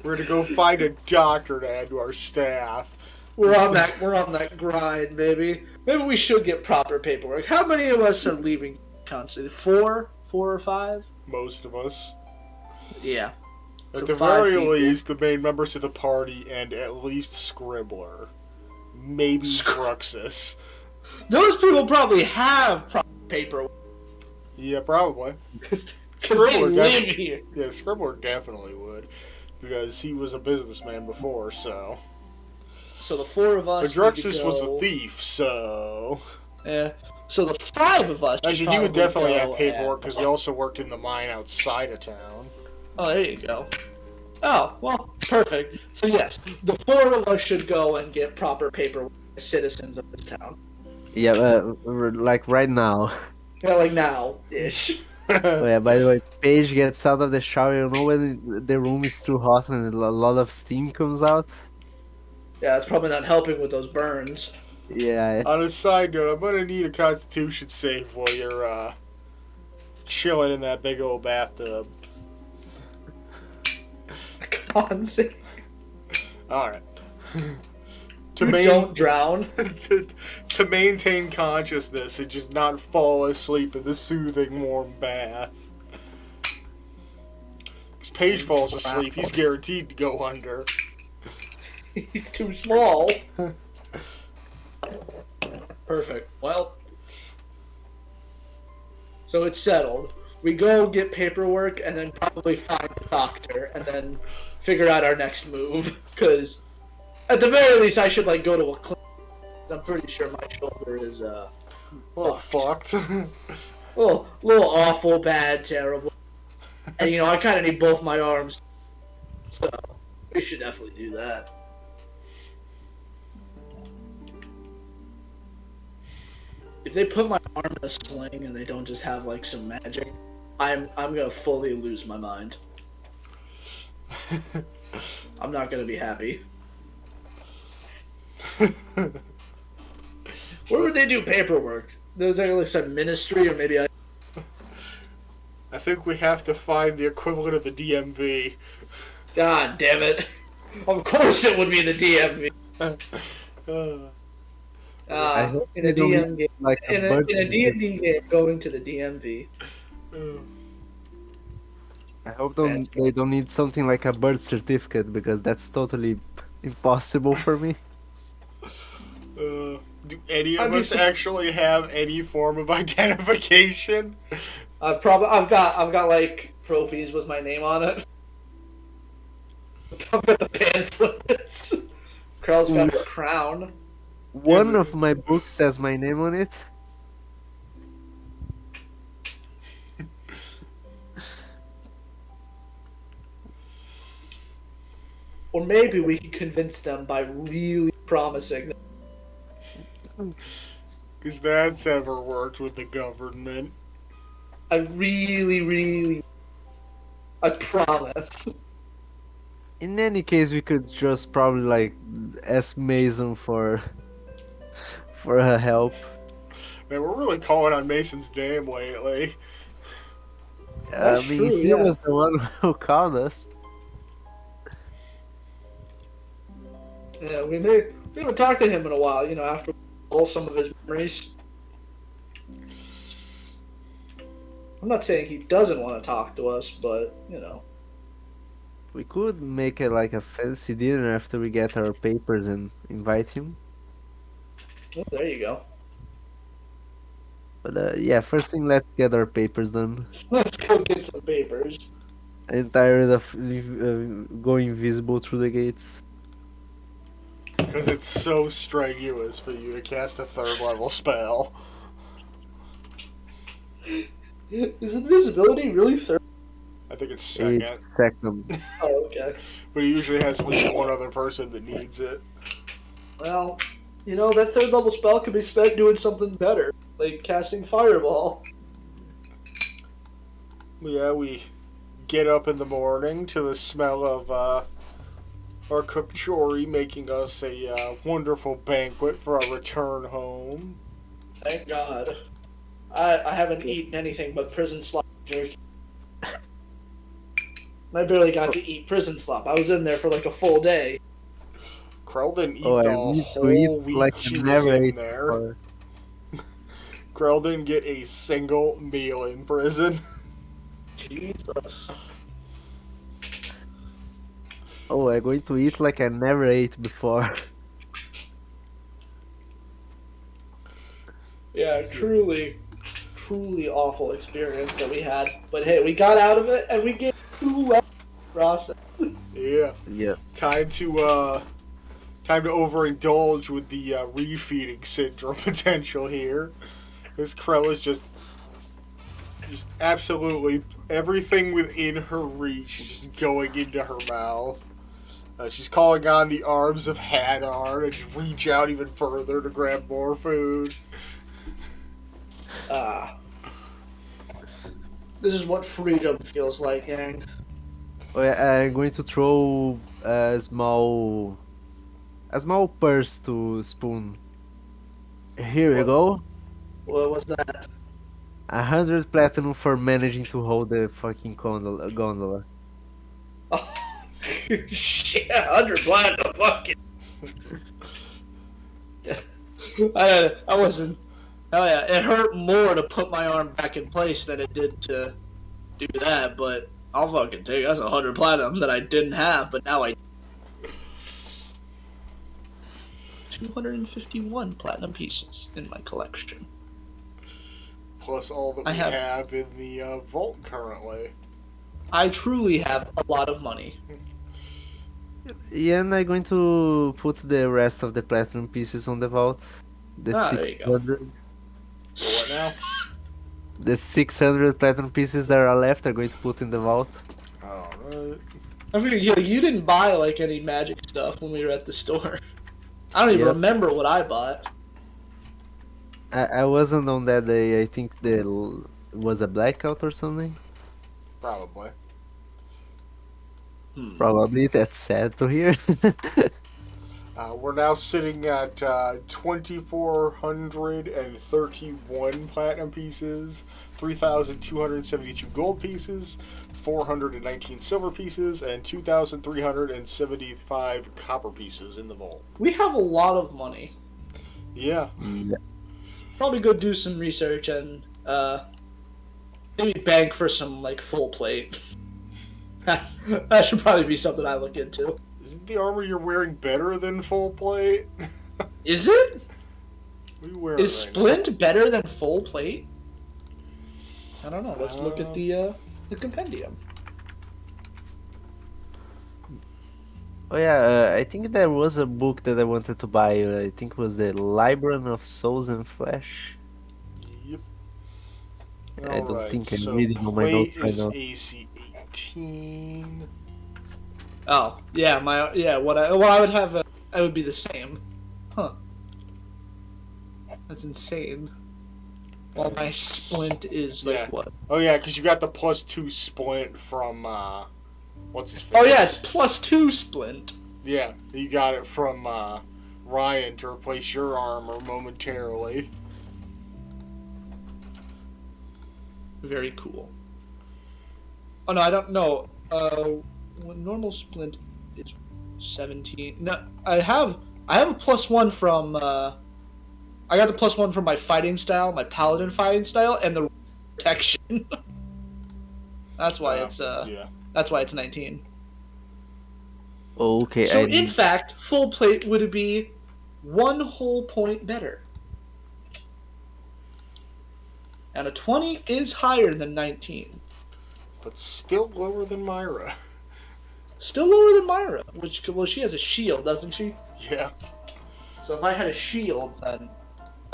We're gonna go find a doctor to add to our staff. We're on that grind, baby. Maybe we should get proper paperwork. How many of us are leaving constantly? Four or five? Most of us. Yeah. At So the 5 very people. least, the main members of the party and at least Scribbler. Maybe Cruxus. Those people probably have proper paperwork Yeah, probably. because they Scribbler live definitely. here. Yeah, Scribbler definitely would. Because he was a businessman before, so. So the four of But us. need to Druxus was a go- thief, so. Yeah. So the five of us. should Actually, he would probably definitely go have paperwork because he and- also worked in the mine outside of town. Oh, there you go. Oh, well, perfect. So yes, the four of us should go and get proper paperwork as citizens of this town. Yeah, like right now. Yeah, like now-ish. Oh yeah, by the way, Paige gets out of the shower, you know when the room is too hot and a lot of steam comes out? Yeah, it's probably not helping with those burns. Yeah, On a side note, I'm gonna need a Constitution save while you're chilling in that big old bathtub. Con save. All right. Don't drown. to maintain consciousness and just not fall asleep in the soothing warm bath. Because Paige falls asleep, he's guaranteed to go under. He's too small. Perfect. Well, so it's settled. We go get paperwork and then probably find a doctor and then figure out our next move. Because at the very least, I should like go to a clinic. 'Cause I'm pretty sure my shoulder is Well, fucked. little awful, bad, terrible. And you know, I kind of need both my arms. So we should definitely do that. If they put my arm in a sling and they don't just have like some magic, I'm gonna fully lose my mind. I'm not gonna be happy. Where would they do paperwork? There's like some ministry, or maybe I. I think we have to find the equivalent of the DMV. God damn it! Of course it would be the DMV. I hope In they a don't DM need, game, like in a D&D game, going to the DMV. I hope they don't need something like a birth certificate because that's totally impossible for me. Do any I'd of be us sur- actually have any form of identification? I've got like trophies with my name on it. I've got the pamphlets. Krell's got a crown. One but- of my books has my name on it. Or maybe we can convince them by really promising. Because that's ever worked with the government. I promise. In any case, we could just probably like ask Mason for her help. Man, we're really calling on Mason's name lately. That's I mean, true, he yeah. was the one who called us. Yeah, we haven't talked to him in a while. You know, after all some of his memories. I'm not saying he doesn't want to talk to us, but you know. We could make it like a fancy dinner after we get our papers and invite him. Oh, there you go. But yeah, first thing, let's get our papers done. Let's go get some papers. I'm tired of going visible through the gates. Because it's so strenuous for you to cast a third level spell. Is invisibility really third? I think it's It's second. second. Oh, okay. But he usually has at least one other person that needs it. Well, that third level spell could be spent doing something better, like casting Fireball. Yeah, we get up in the morning to the smell of our cook Chori making us a wonderful banquet for our return home. Thank God. I haven't eaten anything but prison slop jerky. I barely got to eat prison slop. I was in there for like a full day. Krell didn't Oh, eat I the need to eat whole week like I she was never in ate there. before. Krell didn't get a single meal in prison. Jesus. Oh, I'm going to eat like I never ate before. Yeah, truly awful experience that we had. But hey, we got out of it and we get 2 hours process. Yeah. Yeah. Time to overindulge with the refeeding syndrome potential here. This Krell is just absolutely everything within her reach is just going into her mouth. She's calling on the arms of Hadar to just reach out even further to grab more food. This is what freedom feels like, gang. Oh, yeah, I'm going to throw a small purse to Spoon. Here we What? go. What was that? 100 platinum for managing to hold the fucking gondola. Oh, shit, 100 platinum, fucking. I wasn't. Oh yeah, it hurt more to put my arm back in place than it did to do that, but I'll fucking take it. That's 100 platinum that I didn't have, but now I. 251 platinum pieces in my collection. Plus all that we have in the vault currently. I truly have a lot of money. Yeah, and I'm going to put the rest of the platinum pieces on the vault. The There you go. 600. So what now? The 600 platinum pieces that are left are going to put in the vault. Alright. I figured you didn't buy like any magic stuff when we were at the store. I don't even Yep. remember what I bought. I wasn't on that day. I think it was a blackout or something. Probably. Probably. That's sad to hear. We're now sitting at 2,431 platinum pieces, 3,272 gold pieces, 419 silver pieces, and 2,375 copper pieces in the vault. We have a lot of money. Yeah. Yeah. Probably go do some research and maybe bank for some like full plate. That should probably be something I look into. Isn't the armor you're wearing better than full plate? Is it? What are you wearing Is right splint better than full plate? I don't know. Let's look at the compendium. Oh yeah, I think there was a book that I wanted to buy. I think it was the Library of Souls and Flesh. Yep. I don't Alright, think I'm so reading on my plate notes right is now. AC 18. Oh yeah, what I would have I would be the same. Huh. That's insane. Well, my splint is like Yeah. what? Oh yeah, because you got the +2 splint from what's his face? Oh yeah, it's +2 splint. Yeah, you got it from Ryan to replace your armor momentarily. Very cool. Oh no, I don't know. Normal splint is 17. No, I have a +1 from. I got the +1 from my fighting style, my paladin fighting style, and the protection. That's why it's Yeah. That's why it's 19. Okay, So in fact, full plate would be 1 whole point better. And a 20 is higher than 19. But still lower than Myra. Still lower than Myra, well, she has a shield, doesn't she? Yeah. So if I had a shield, then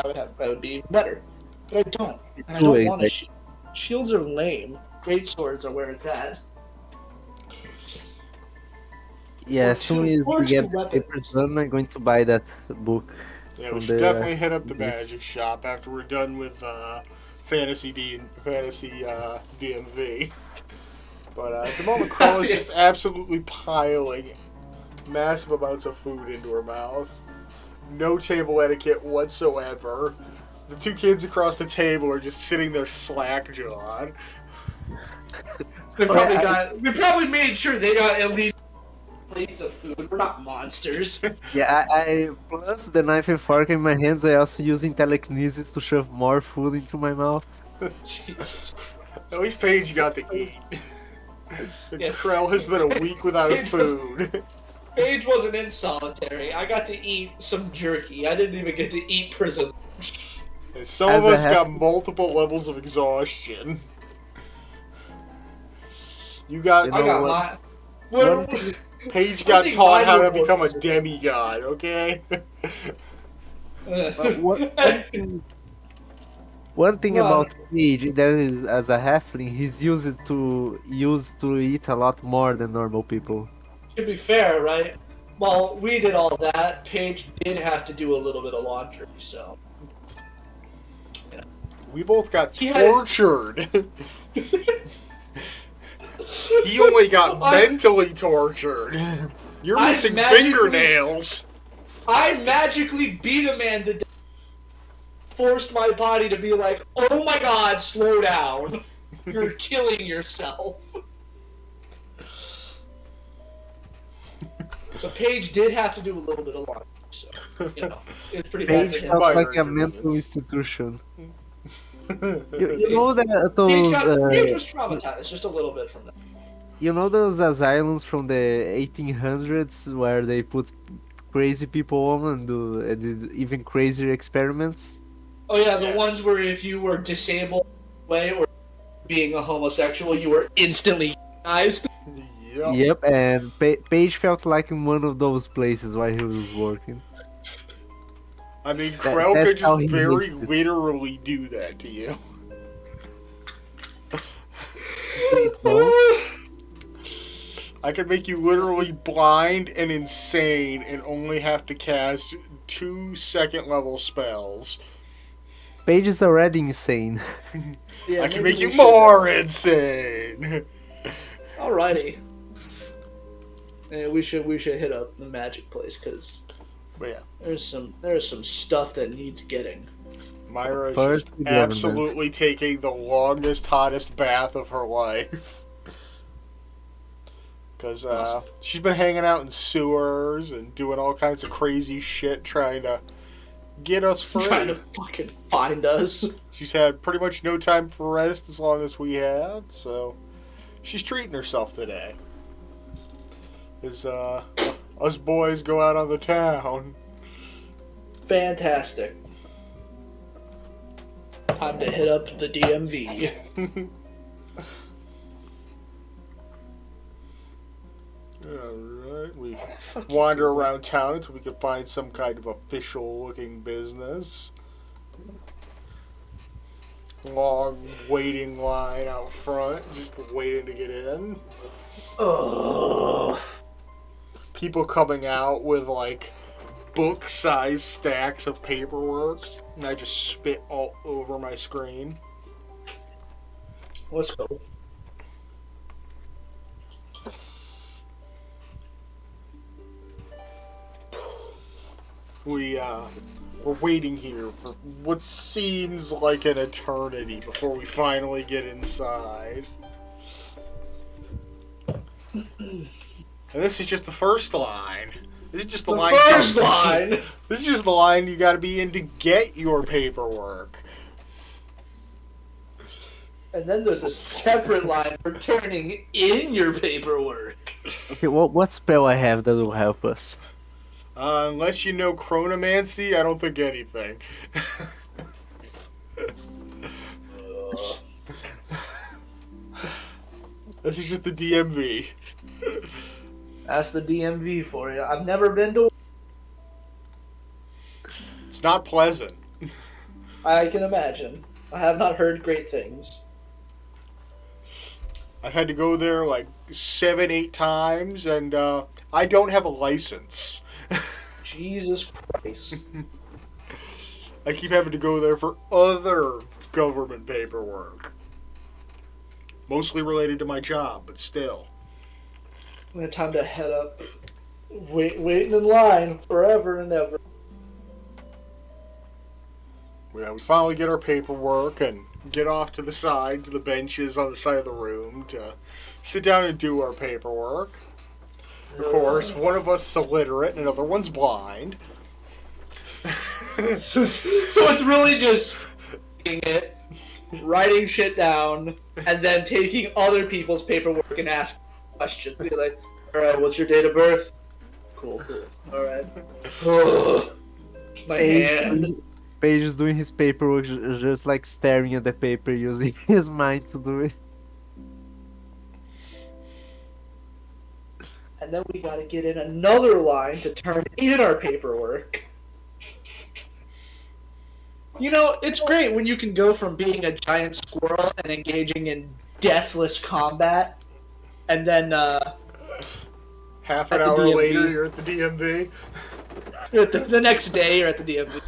that would be better. But I don't. And I Too don't want a late. shield. Shields are lame. great swords are where it's at. Yeah, Or as soon two, as or we two get the papers weapons. done, I'm going to buy that book Yeah, we from should there. definitely hit up the magic shop after we're done with fantasy DMV. But at the moment, Krell is just absolutely piling massive amounts of food into her mouth. No table etiquette whatsoever. The two kids across the table are just sitting there slack-jawed. We probably made sure they got at least plates of food. We're not monsters. Yeah, I plus the knife and fork in my hands, I also using telekinesis to shove more food into my mouth. Jesus At least Paige got to eat. Yeah. Krell has been a week without food. Paige wasn't in solitary. I got to eat some jerky. I didn't even get to eat prison. And some As of I us have- got multiple levels of exhaustion. You got... You I know got what? my. One thing- Paige I got think taught mine how were to become a more- demigod, okay? One thing Well, about Paige that is as a halfling, he's used to eat a lot more than normal people. to be fair, right? Well, we did all that. Paige did have to do a little bit of laundry, so. We both got He had- tortured. He only got mentally tortured. You're I missing magically- fingernails. I magically beat a man to death. Forced my body to be like, oh my god, slow down. You're killing yourself. But Paige did have to do a little bit of laundry, so, you know, it's pretty bad for Paige him. felt Minor like a mental inconvenience. institution. You know that Paige those was traumatized just a little bit from that. you know those asylums from the 1800s where they put crazy people on and did even crazier experiments? Oh yeah, the Yes. ones where if you were disabled way or being a homosexual, you were instantly euthanized. Yep. Yep, and Paige felt like in one of those places while he was working. I mean, That- Krell that's could how just he very makes it. literally do that to you. Please don't. I could make you literally blind and insane and only have to cast 2 second-level spells. Paige is already insane. Yeah, I can maybe make you we more insane. Alrighty. Yeah, we should hit up the magic place because But yeah, there's some stuff that needs getting. Myra is First just the government. absolutely taking the longest, hottest bath of her life. Because Awesome. she's been hanging out in sewers and doing all kinds of crazy shit trying to get us free. Trying to fucking find us. She's had pretty much no time for rest as long as we have, so she's treating herself today. As us boys go out on the town. Fantastic. Time to hit up the DMV. Alright, we wander around town until we can find some kind of official looking business. Long waiting line out front, just waiting to get in. Ugh. People coming out with like book-sized stacks of paperwork, and I just spit all over my screen. Let's go. We're waiting here for what seems like an eternity before we finally get inside. And this is just the first line. This is just the, The line. first line. This is just the line you got to be in to get your paperwork. And then there's a separate line for turning in your paperwork. Okay, what spell I have that will help us? Unless you know chronomancy, I don't think anything. This is just the DMV. That's the DMV for you. I've never been to. It's not pleasant. I can imagine. I have not heard great things. I've had to go there like 7, 8 times, and I don't have a license. Jesus Christ. I keep having to go there for other government paperwork. Mostly related to my job, but still. Time to head up. Waiting in line forever and ever. We finally get our paperwork and get off to the side, to the benches on the side of the room to sit down and do our paperwork. Of course, one of us is illiterate and another one's blind. So it's really just it, writing shit down, and then taking other people's paperwork and asking questions. Be like, alright, what's your date of birth? Cool. Alright. My hand. Paige is doing his paperwork, just like staring at the paper, using his mind to do it. And then we gotta get in another line to turn in our paperwork. You know, it's great when you can go from being a giant squirrel and engaging in deathless combat, and then, Half an At the hour DMV. later, you're at the DMV. the next day you're at the DMV.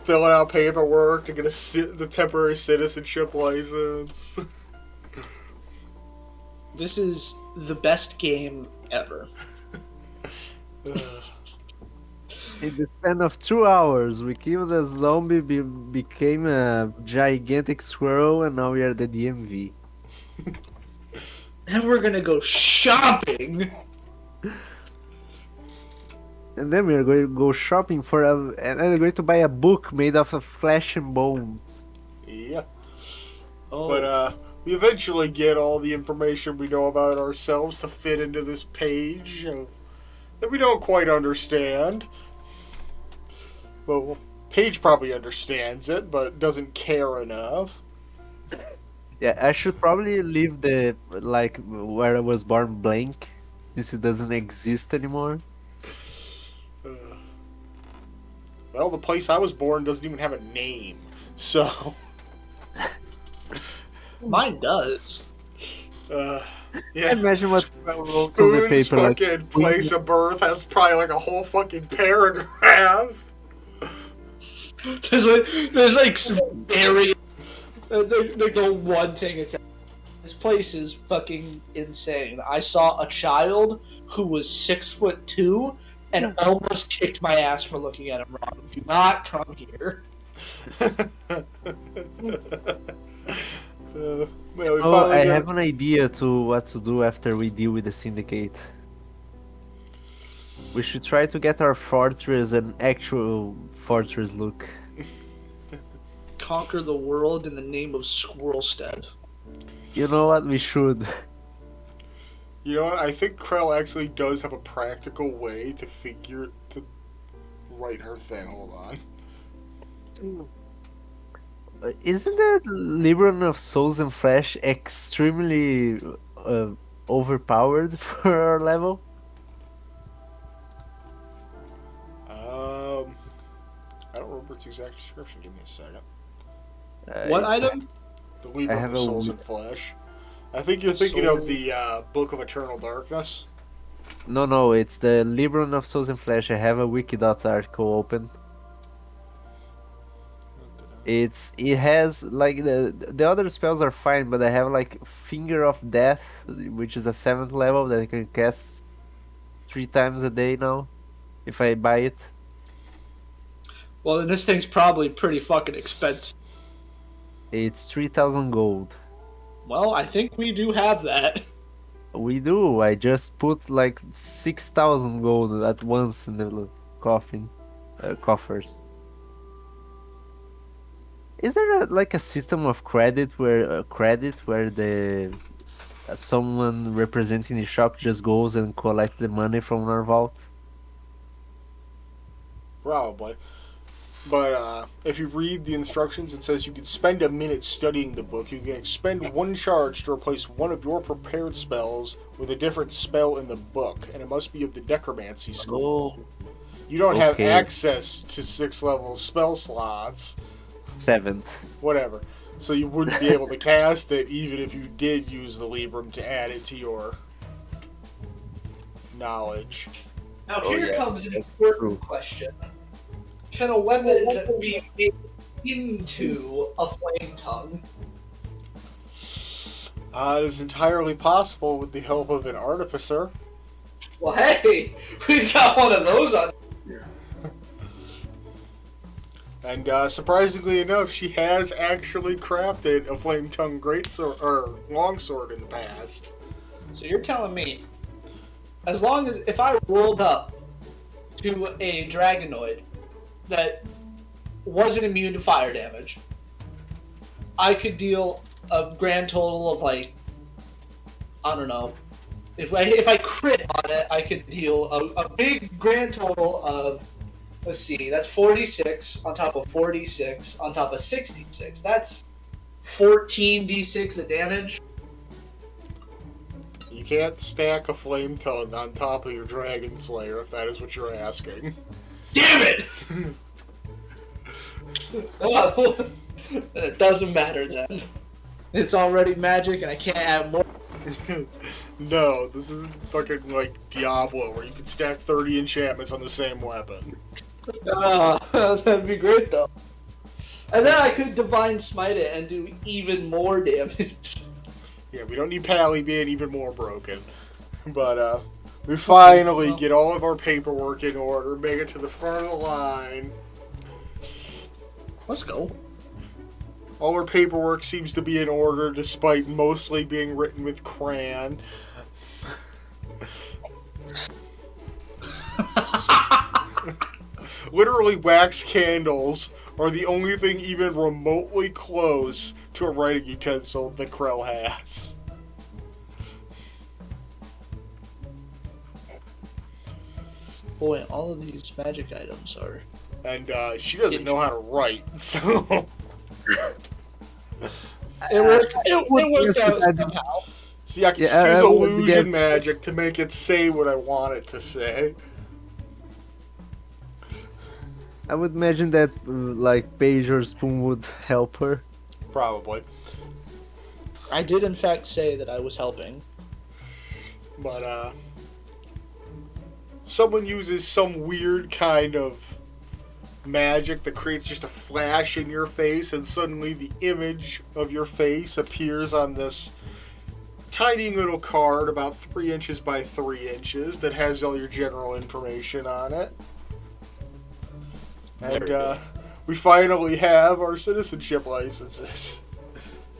Filling out paperwork to get the temporary citizenship license. This is the best game ever. In the span of 2 hours, we killed a zombie, became a gigantic squirrel, and now we are at the DMV. Then we're gonna go shopping. And then we are going to go shopping and we're going to buy a book made of flesh and bones. Yeah. Oh, But we eventually get all the information we know about ourselves to fit into this page that we don't quite understand. Well, Paige probably understands it, but doesn't care enough. Yeah, I should probably leave the, like, where I was born blank, since it doesn't exist anymore. Well, the place I was born doesn't even have a name, so... mine does. Yeah. Imagine what I wrote on the Spoon's paper, like, fucking place of birth has probably like a whole fucking paragraph. There's like some very the one thing it's this place is fucking insane. I saw a child who was 6'2" and almost kicked my ass for looking at him wrong. Do not come here. Well, we Oh, finally I get- have an idea to what to do after we deal with the syndicate. We should try to get our fortress an actual fortress look. Conquer the world in the name of Squirrelstead. You know what? We should. You know what? I think Krell actually does have a practical way to write her thing. Hold on. Isn't that Libran of Souls and Flesh extremely overpowered for our level? I don't remember its exact description. Give me a second. What item? The Weaver have of a Souls and Flesh. I think you're thinking of the Book of Eternal Darkness. No, it's the Libran of Souls and Flesh. I have a Wikidot article open. It has like the other spells are fine, but I have like Finger of Death, which is a 7th level that I can cast 3 times a day now, if I buy it. Well, then this thing's probably pretty fucking expensive. It's 3,000 gold. Well, I think we do have that. We do. I just put like 6,000 gold at once in the coffers. Is there like a system of credit where the someone representing the shop just goes and collect the money from our vault? Probably. But if you read the instructions, it says you can spend a minute studying the book. You can expend 1 charge to replace one of your prepared spells with a different spell in the book, and it must be of the Necromancy school. You don't have Okay. access to 6th level spell slots. 7th. Whatever. So you wouldn't be able to cast it even if you did use the Libram to add it to your knowledge. Now Oh, here yeah. comes an important question. Can a weapon be made into a flame tongue? It is entirely possible with the help of an artificer. Well, hey, we've got one of those on. And surprisingly enough, she has actually crafted a flame tongue greatsword or longsword in the past. So you're telling me, as long as if I rolled up to a dragonoid that wasn't immune to fire damage, I could deal a grand total of like, I don't know. If I crit on it, I could deal a big grand total of, let's see, that's 46 on top of 46 on top of 66. That's 14d6 of damage. You can't stack a flame tongue on top of your dragon slayer if that is what you're asking. Damn it! Well, it doesn't matter then. It's already magic and I can't add more. No, this isn't fucking like Diablo where you can stack 30 enchantments on the same weapon. That'd be great though. And then I could divine smite it and do even more damage. Yeah, we don't need Pally being even more broken. But we finally get all of our paperwork in order, make it to the front of the line. Let's go. All our paperwork seems to be in order despite mostly being written with crayon. Literally, wax candles are the only thing even remotely close to a writing utensil that Krell has. Boy, all of these magic items are. And she doesn't know how to write, so... It worked out somehow. See, I can just use illusion magic to make it say what I want it to say. I would imagine that like Paige or Spoon would help her. Probably. I did in fact say that I was helping. But, someone uses some weird kind of magic that creates just a flash in your face, and suddenly the image of your face appears on this tiny little card about 3 inches by 3 inches that has all your general information on it. And we finally have our citizenship licenses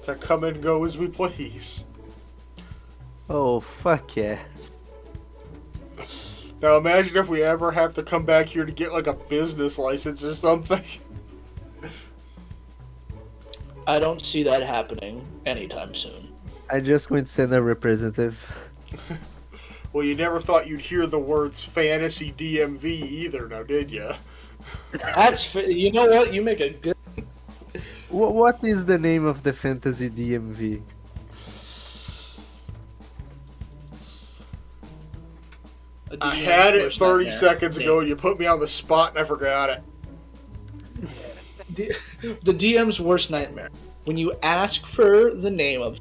to come and go as we please. Oh, fuck yeah. Now imagine if we ever have to come back here to get like a business license or something. I don't see that happening anytime soon. I'm just going to send a representative. Well, you never thought you'd hear the words fantasy DMV either, now did you? You know what? You make a good. What is the name of the fantasy DMV? I had it 30 seconds ago and you put me on the spot and I forgot it. The DM's worst nightmare. When you ask for the name of.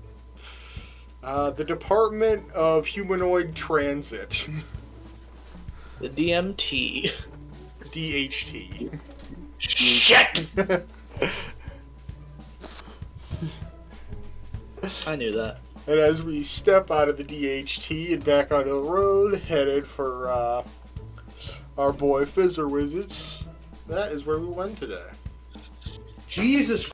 The Department of Humanoid Transit. The DMT. DHT. Shit! I knew that. And as we step out of the DHT and back onto the road, headed for our boy Fizzer Wizards, that is where we went today. Jesus